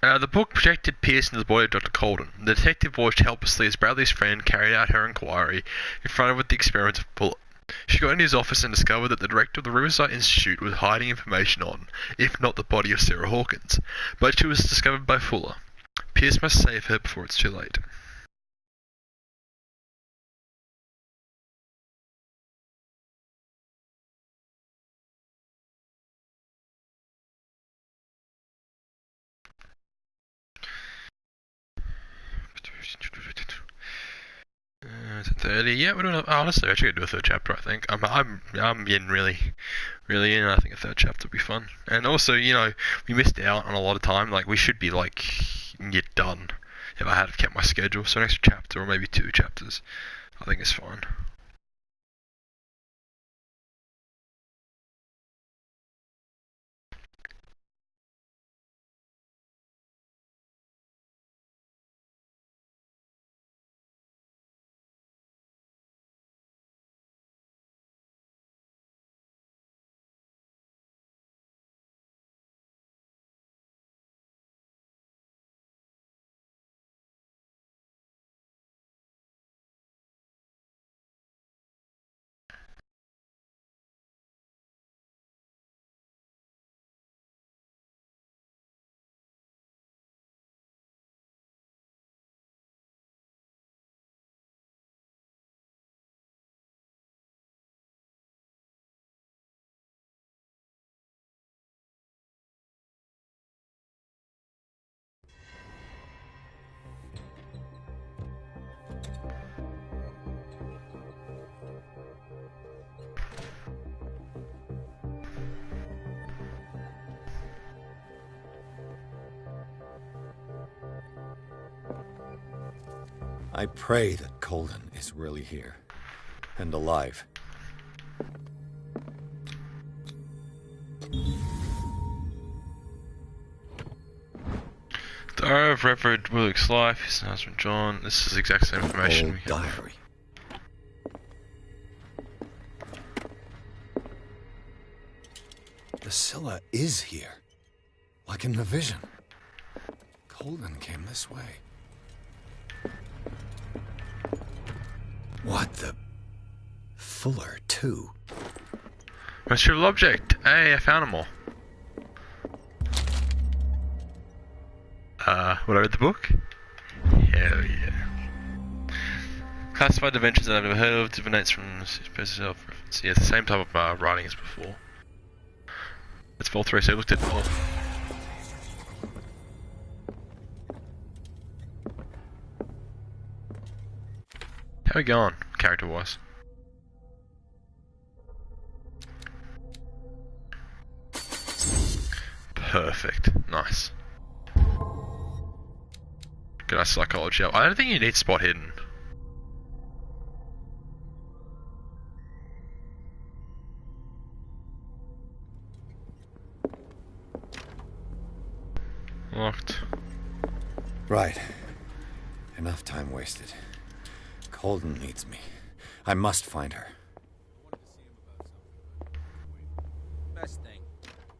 The book projected Pierce into the body of Dr. Colden. The detective watched helplessly as Bradley's friend carried out her inquiry, confronted with the experiments of Bullet. She got into his office and discovered that the director of the Riverside Institute was hiding information on, if not the body of Sarah Hawkins. But she was discovered by Fuller. Pierce must save her before it's too late. Is it 30? Yeah, we're doing. Honestly, actually, gonna do a third chapter. I think I'm getting really in. I think a third chapter would be fun. And also, we missed out on a lot of time. Like we should be get done if I had kept my schedule. So an extra chapter or maybe 2 chapters, I think is fine.
I pray that Colden is really here. And alive.
Diary of Reverend Willick's life, his husband John. This is the exact same information we have.
Diary. The Scylla is here. Like in the vision. Colden came this way. What the... Fuller, too.
Mystical object. Hey, I found them all. Would I read the book? Hell yeah. Classified adventures that I've never heard of, divinates from self-reference. Yeah, it's the same type of writing as before. It's Vol 3, so I looked at all. How are we going, character-wise? Perfect. Nice. Good nice psychology up. I don't think you need spot hidden. Locked.
Right. Enough time wasted. Colden needs me. I must find her.
Best thing.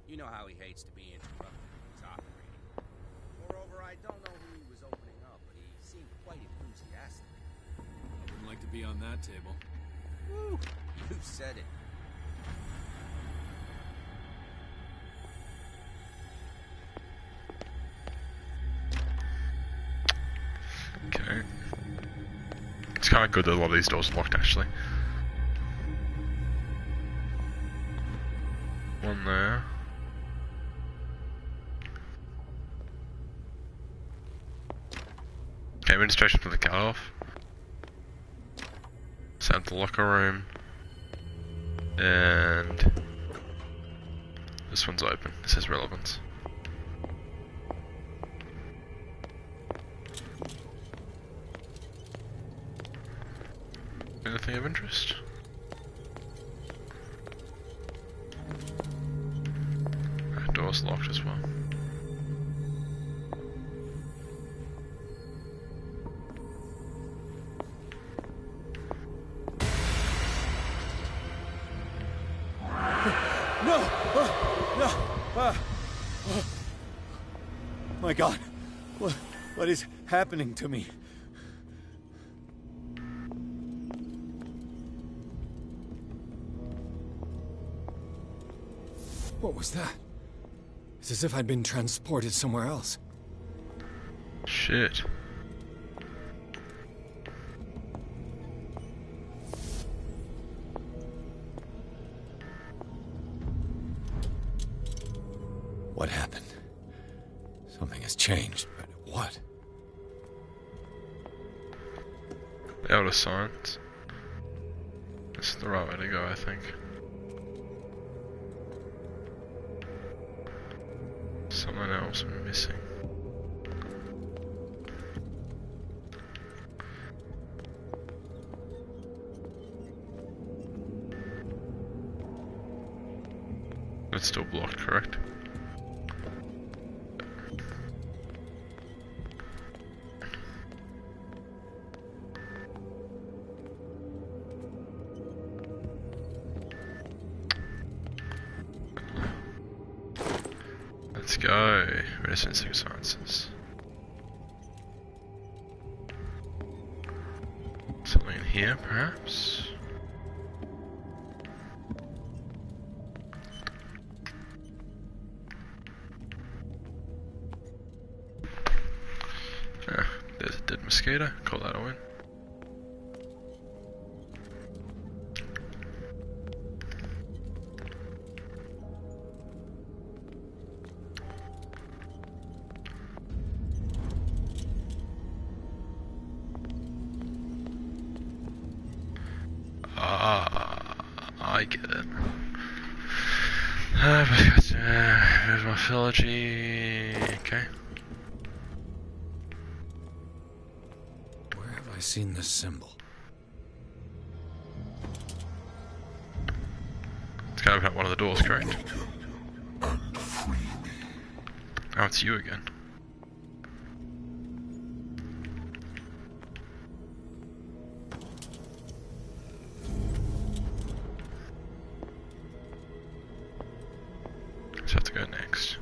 You know how he hates to be interrupted when he's operating. Moreover, I don't know who he was opening up, but he seemed quite enthusiastic.
I wouldn't like to be on that table.
Woo! You said it.
Okay. It's kind of good that a lot of these doors are locked, actually. One there. Okay, administration for the cut-off. Sent the locker room. And... this one's open. This has relevance. Anything of interest? That door's locked as well.
No! No! My God! What is happening to me? What was that? It's as if I'd been transported somewhere else.
Shit.
What happened? Something has changed, but what?
Elder signs. This is the right way to go, I think. Someone else missing. It's still blocked, correct? Let's go. Medicine sciences. Something in here, perhaps? Ah, there's a dead mosquito. Call that a win. I get it. There's mythology. Okay.
Where have I seen this symbol?
It's gotta open up one of the doors, correct? Oh, it's you again. Just have to go next.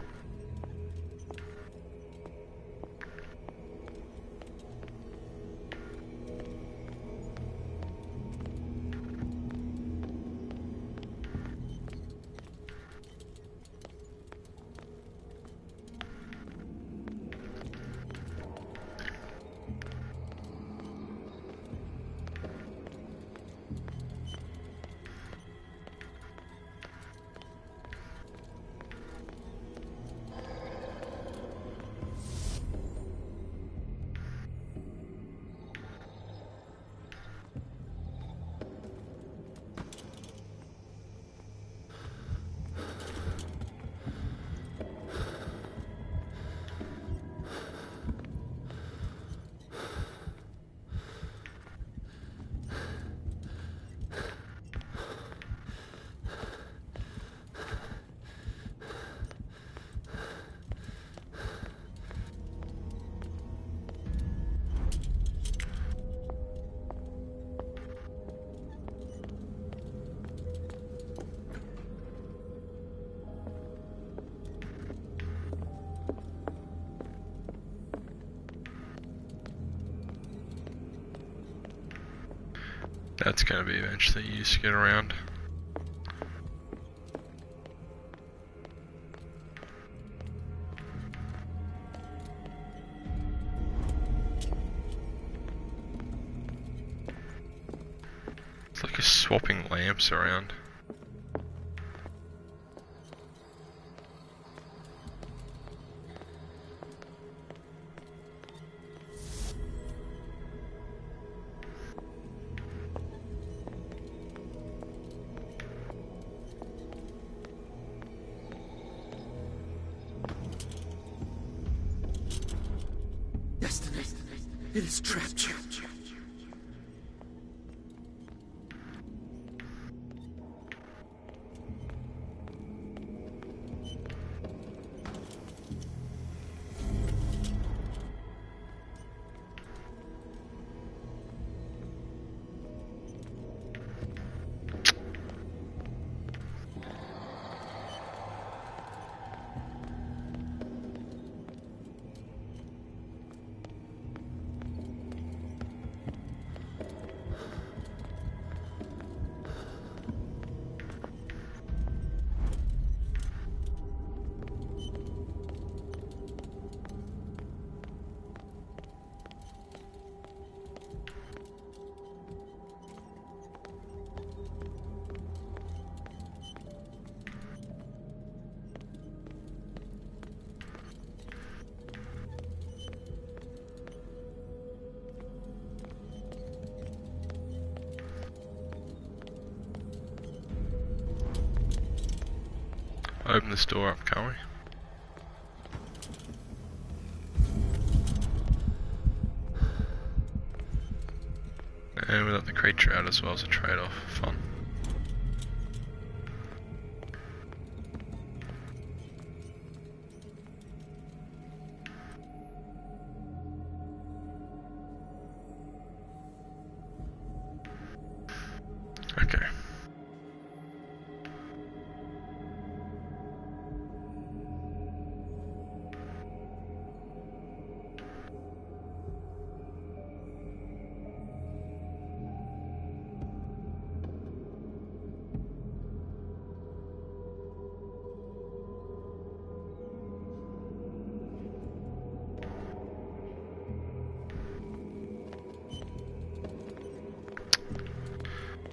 That's gonna be eventually used to get around. It's like you're swapping lamps around.
It is trapped you.
open this door up, can't we? And we let the creature out as well as a trade-off. Fun. Okay.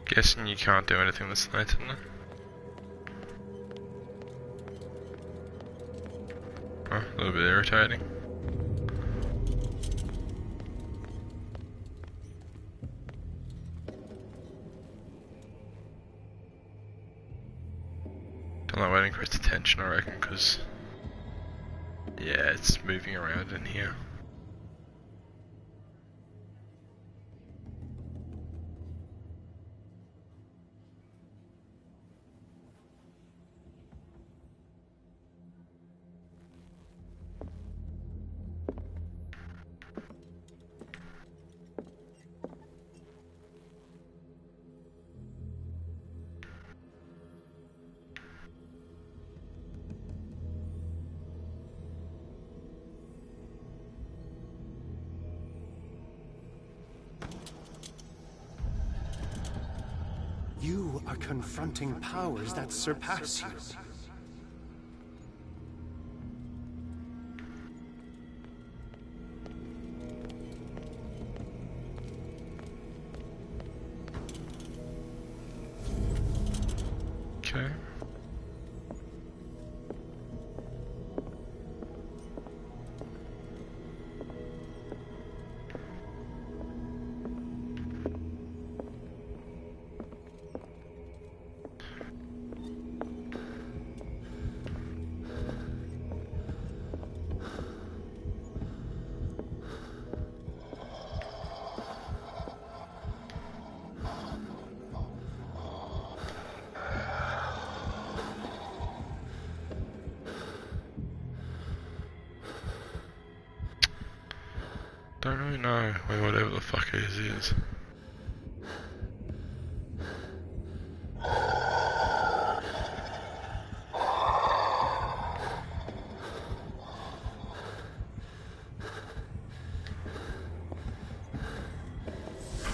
Guessing you can't do anything this night, isn't it? Oh, a little bit irritating. Don't like waiting for its attention, I reckon, because yeah, it's moving around in here.
You are confronting powers that surpass you.
Okay. Don't really know where whatever the fuck it is.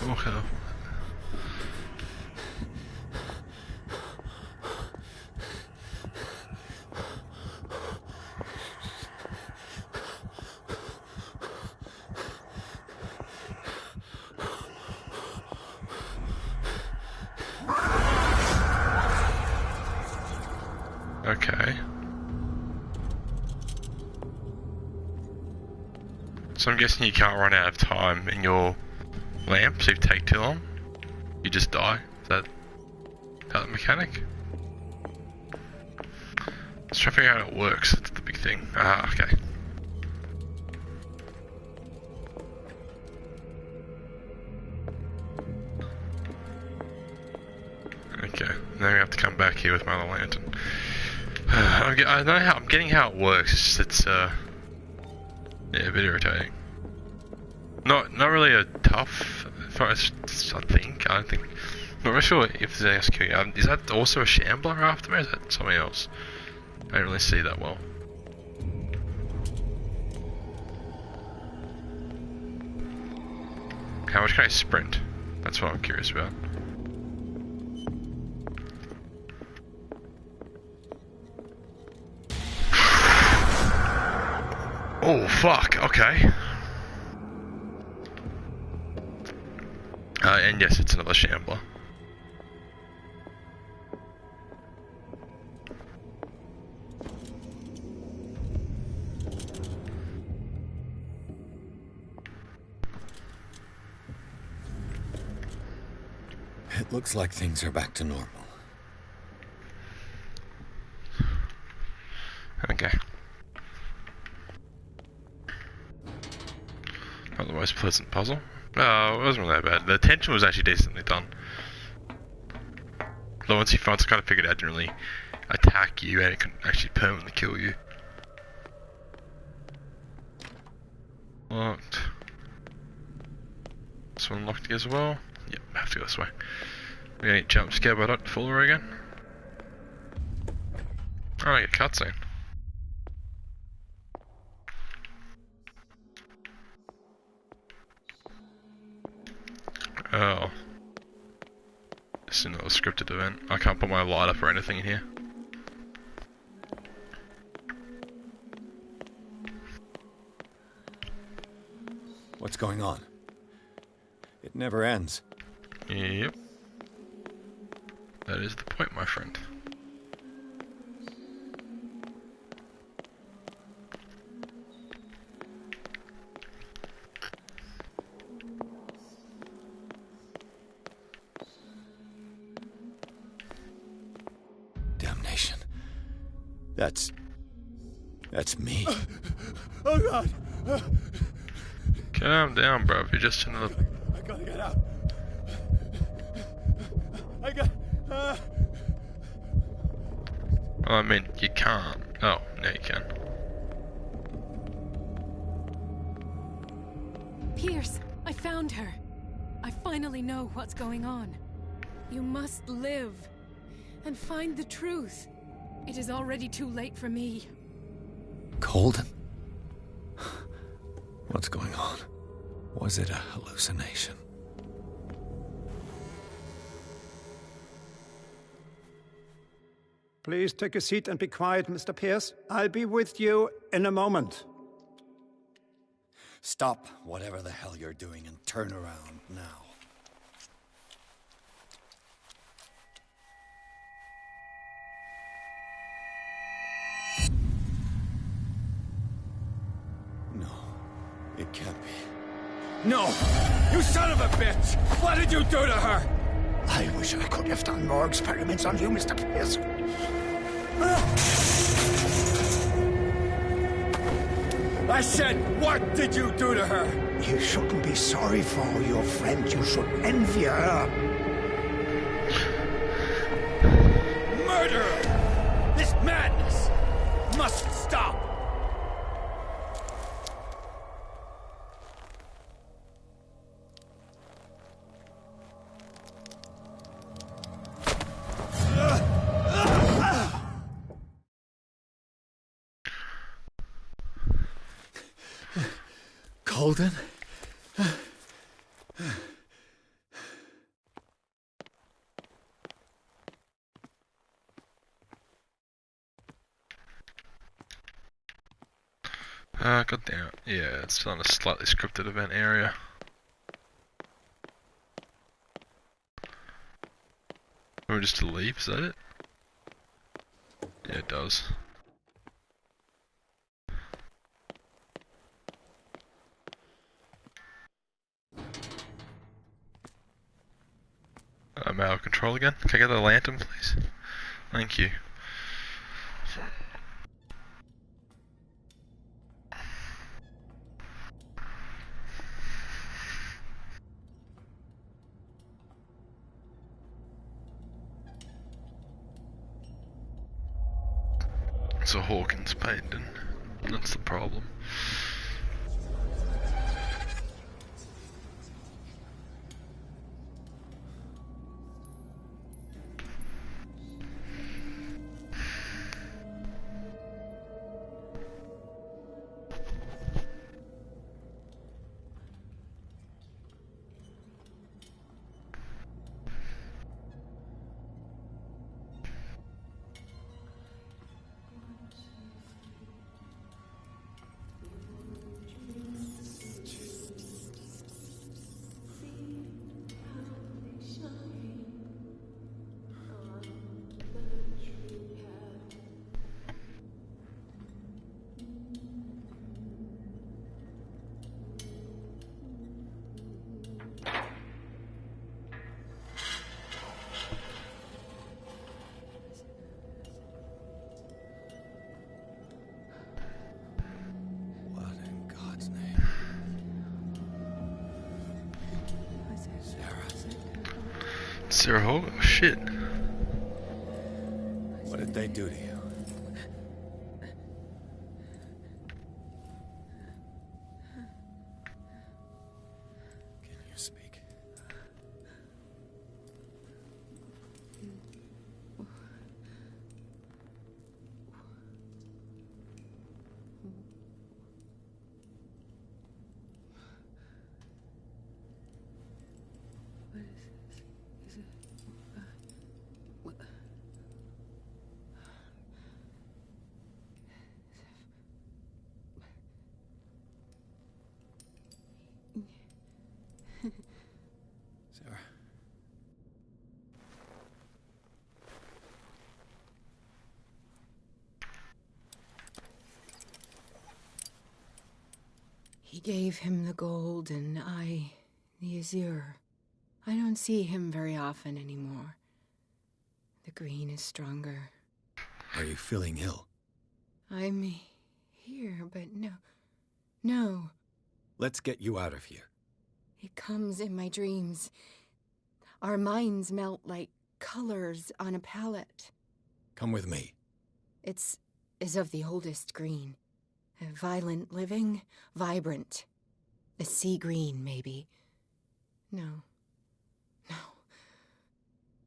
Oh hell. Okay. So I'm guessing you can't run out of time in your lamp, so if you take too long, you just die. Is that the mechanic? Let's try to figure out how it works, that's the big thing. Ah, okay. Okay, now we have to come back here with my other lantern. I know how I'm getting how it works. It's just yeah, a bit irritating. Not really a tough. I think. I don't think. Not really sure if there's ASQ. Is that also a shambler after me? Or is that something else? I don't really see that well. How much can I sprint? That's what I'm curious about. Oh fuck, okay. And yes, it's another shambler.
It looks like things are back to normal.
Okay. Not the most pleasant puzzle. Oh, it wasn't really that bad. The tension was actually decently done. Though once you kind of figured out it didn't really attack you and it could actually permanently kill you. Locked. This one locked as well. Yep, I have to go this way. We're gonna get jump scared by Dr. Fuller again. Oh, I get a cutscene. Oh. This is another scripted event. I can't put my light up or anything in here.
What's going on? It never ends.
Yep. That is the point, my friend.
Damnation. That's me.
Oh God!
Calm down, bro. You're just another...
I gotta get out. I got...
I mean, you can't. Oh, now you can.
Pierce, I found her. I finally know what's going on. You must live and find the truth. It is already too late for me.
Colden? What's going on? Was it a hallucination?
Please take a seat and be quiet, Mr. Pierce. I'll be with you in a moment.
Stop whatever the hell you're doing and turn around now. No, it can't be.
No! You son of a bitch! What did you do to her?
I wish I could have done more experiments on you, Mr. Pierce.
I said, what did you do to her?
You shouldn't be sorry for your friend. You should envy her.
Murderer! This madness must stop!
Colden?
God damn it. Yeah, it's on a slightly scripted event area. Or just to leave, is that it? Yeah, it does. I'm out of control again. Can I get the lantern, please? Thank you. It's a Hawkins painting. That's the problem. there a hole? Oh, shit.
What did they do to you? Can you speak? Sarah.
He gave him the gold and I the azure. I don't see him very often anymore. The green is stronger.
Are you feeling ill?
I'm here, but no.
Let's get you out of here.
It comes in my dreams. Our minds melt like colors on a palette.
Come with me.
It's of the oldest green. Violent living, vibrant. A sea green, maybe. No.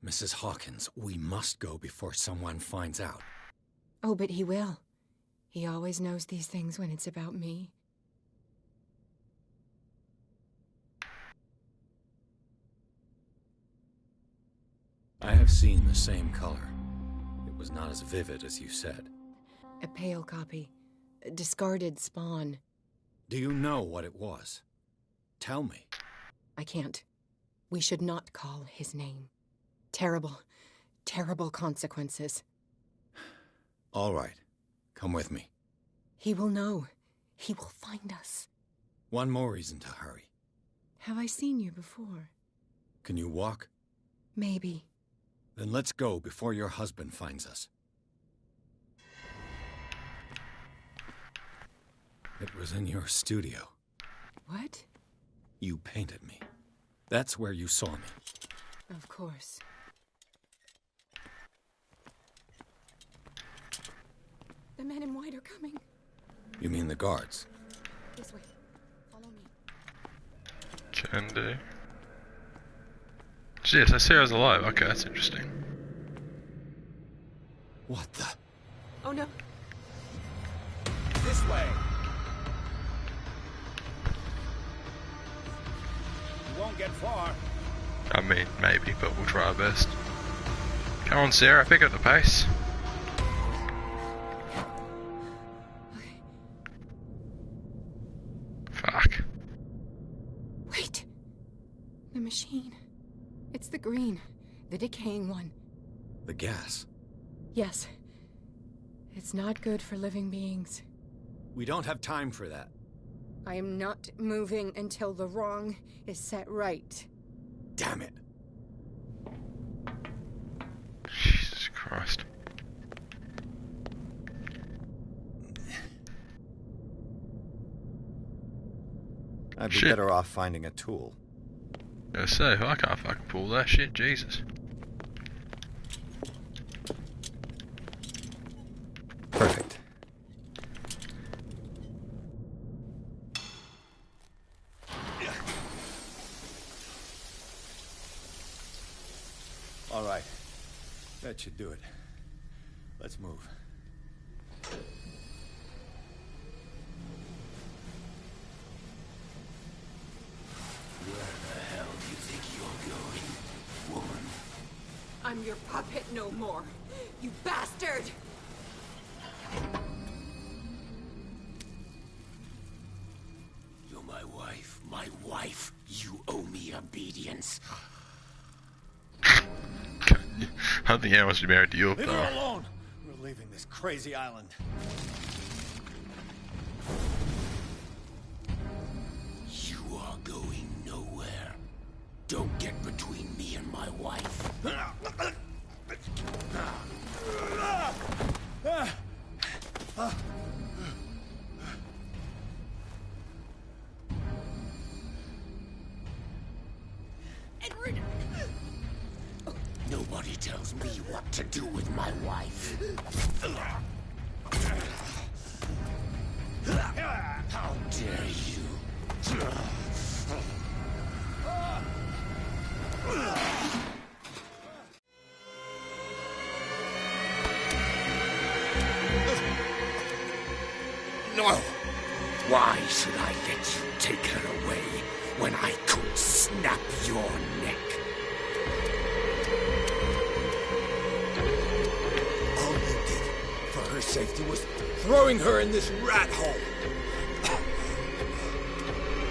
Mrs. Hawkins, we must go before someone finds out.
Oh, but he will. He always knows these things when it's about me.
I have seen the same color. It was not as vivid as you said.
A pale copy. A discarded spawn.
Do you know what it was? Tell me.
I can't. We should not call his name. Terrible, terrible consequences.
All right. Come with me.
He will know. He will find us.
One more reason to hurry.
Have I seen you before?
Can you walk?
Maybe.
Then let's go before your husband finds us. It was in your studio.
What?
You painted me. That's where you saw me.
Of course. The men in white are coming.
You mean the guards?
This way. Follow me.
Can do. Yes, I see I was alive. Okay, that's interesting.
What the?
Oh no.
This way. You won't get far.
I mean, maybe, but we'll try our best. Come on, Sarah, pick up the pace. Fuck.
Wait. The machine. It's the green. The decaying one.
The gas.
Yes. It's not good for living beings.
We don't have time for that.
I am not moving until the wrong is set right.
Damn it.
Jesus Christ.
I'd be
Shit.
better off finding a tool.
I say, I can't fucking pull that shit, Jesus.
Perfect. All right. That should do it. Let's move.
I'm your puppet no more, you bastard!
You're my wife. My wife. You owe me obedience.
I don't think anyone wants to be married to you,
Leave
though.
her alone! We're leaving this crazy island.
You are going nowhere. Don't get between me and my wife.
Edward!
what to do with my wife. How dare you? No! Why should I let you take her away when I could snap your neck? All you did for her safety was throwing her in this rat hole.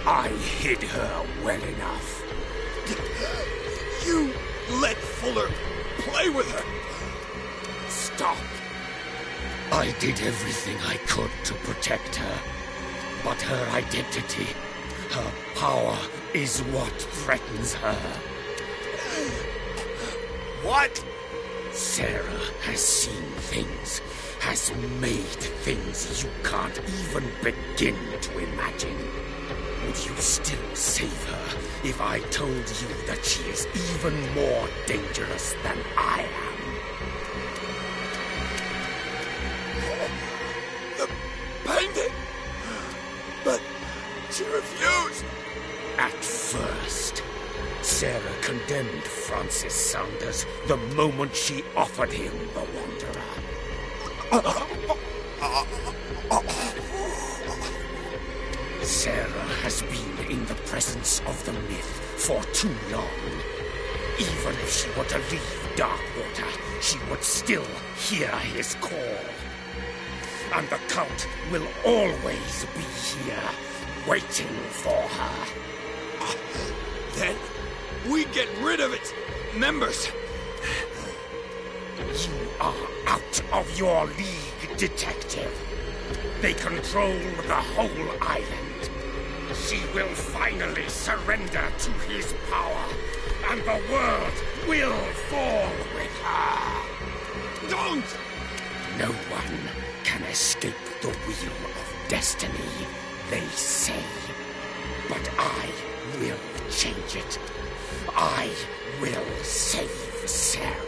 I hid her well enough. You let Fuller play with her. Stop. I did everything I could to protect her. But her identity, her power, is what threatens her. What? Sarah has seen things, has made things you can't even begin to imagine. Would you still save her if I told you that she is even more dangerous than I am? The painting! But she refused! At first, Sarah condemned Francis Saunders the moment she offered him the Wanderer. Sarah has been in the presence of the myth for too long. Even if she were to leave Darkwater, she would still hear his call. And the cult will always be here, waiting for her. Then we get rid of its members. You are out of your league, detective. They control the whole island. She will finally surrender to his power, and the world will fall with her. Don't! No one can escape the wheel of destiny, they say. But I will change it. I will save Sarah.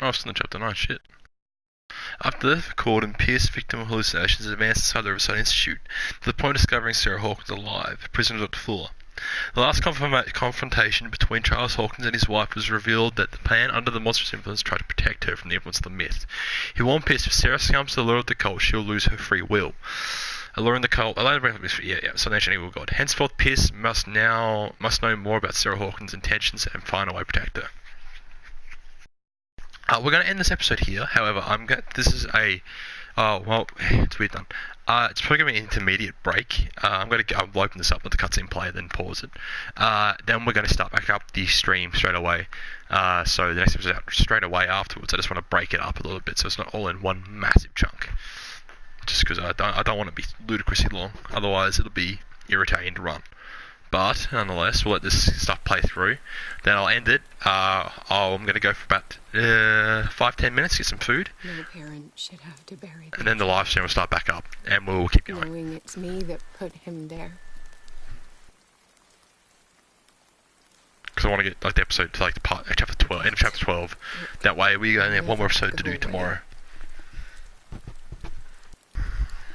Oh, still in chapter 9, shit. After the death of Cord, Pierce, victim of hallucinations, advanced inside the Riverside Institute, to the point of discovering Sarah Hawkins alive, prisoner of Dr. Fuller. The last confrontation between Charles Hawkins and his wife was revealed that the plan under the monstrous influence tried to protect her from the influence of the myth. He warned Pierce if Sarah succumbs to the lure of the cult, she'll lose her free will. Alluring the cult, so nature evil god. Henceforth, Pierce must know more about Sarah Hawkins' intentions and find a way to protect her. We're going to end this episode here. However, this is a it's weird done. It's probably going to be an intermediate break. I'll open this up, let the cutscene play, then pause it. Then we're going to start back up the stream straight away. So the next episode out straight away afterwards. I just want to break it up a little bit so it's not all in one massive chunk. Just because I don't want it to be ludicrously long. Otherwise, it'll be irritating to run. But nonetheless, we'll let this stuff play through. Then I'll end it. I'm going to go for about 5-10 minutes, get some food.
No parent should have to bury.
And then the live stream will start back up, and we'll keep going.
Knowing it's me that put him there.
Because I want to get like the episode to like the part, chapter 12, end of chapter 12. That way we only have one more episode to do tomorrow.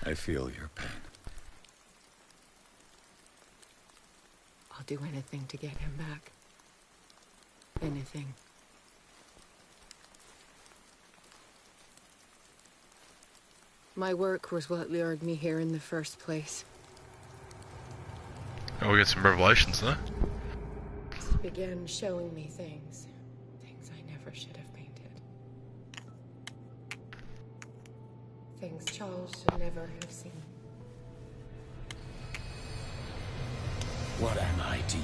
I feel your pain.
I'll do anything to get him back. Anything. My work was what lured me here in the first place.
Oh, we got some revelations there.
It began showing me things. Things I never should have painted. Things Charles should never have seen.
What am I to you?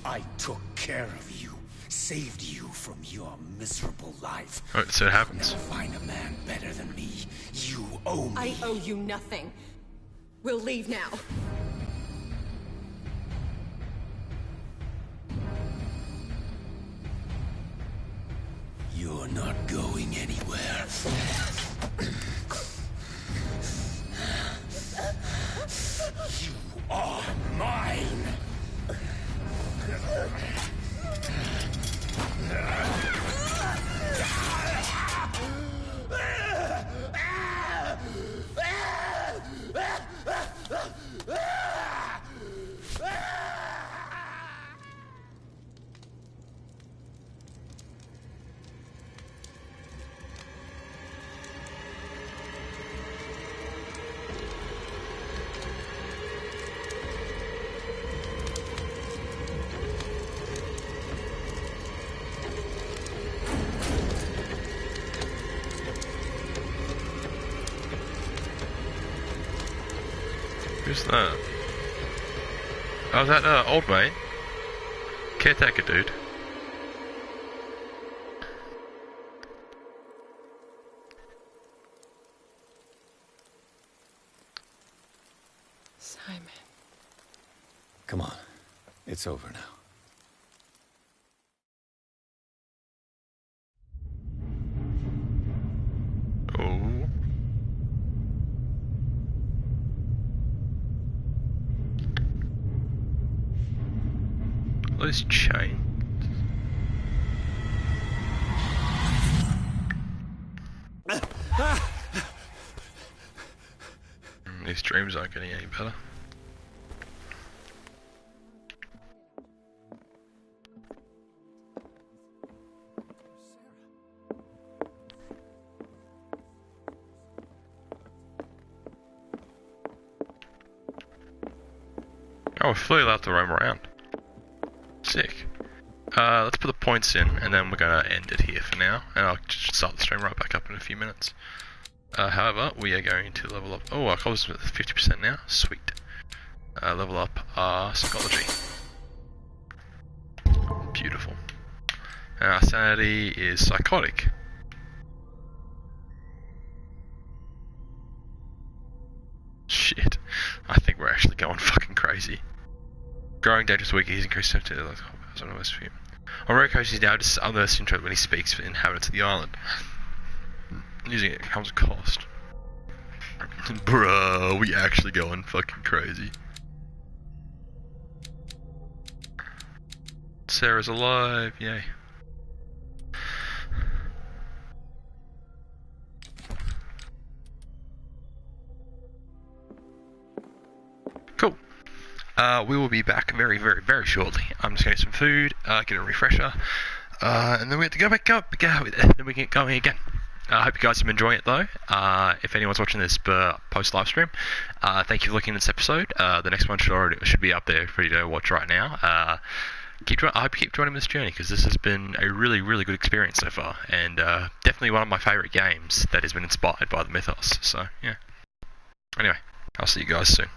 I took care of you, saved you from your miserable life.
Alright, so it happens.
Never find a man better than me. You owe me.
I owe you nothing. We'll leave now.
You're not going anywhere. You are mine.
Who's that? Oh, that old mate? Caretaker dude.
Simon.
Come on. It's over now.
Oh. Those chains. These dreams aren't getting any better. Oh, we're fully allowed to roam around. Sick. Let's put the points in, and then we're gonna end it here for now, and I'll just start the stream right back up in a few minutes. However, we are going to level up. Oh, our college is at 50% now. Sweet. Level up our psychology. Beautiful. And our sanity is psychotic. Shit. I think we're actually going fucking crazy. Growing dangerous weak, he's increased sensitivity. On rare occasions, he's now just unearths interest when he speaks for inhabitants of the island. Using it comes at cost. Bruh, we actually going fucking crazy. Sarah's alive, yay. Cool. We will be back very, very, very shortly. I'm just going to get some food, get a refresher, and then we have to go back up, then we get going again. I hope you guys have been enjoying it though. If anyone's watching this post live stream, thank you for looking at this episode. The next one should be up there for you to watch right now. I hope you keep joining this journey, because this has been a really, really good experience so far, and definitely one of my favourite games that has been inspired by the mythos. So yeah. Anyway, I'll see you guys soon.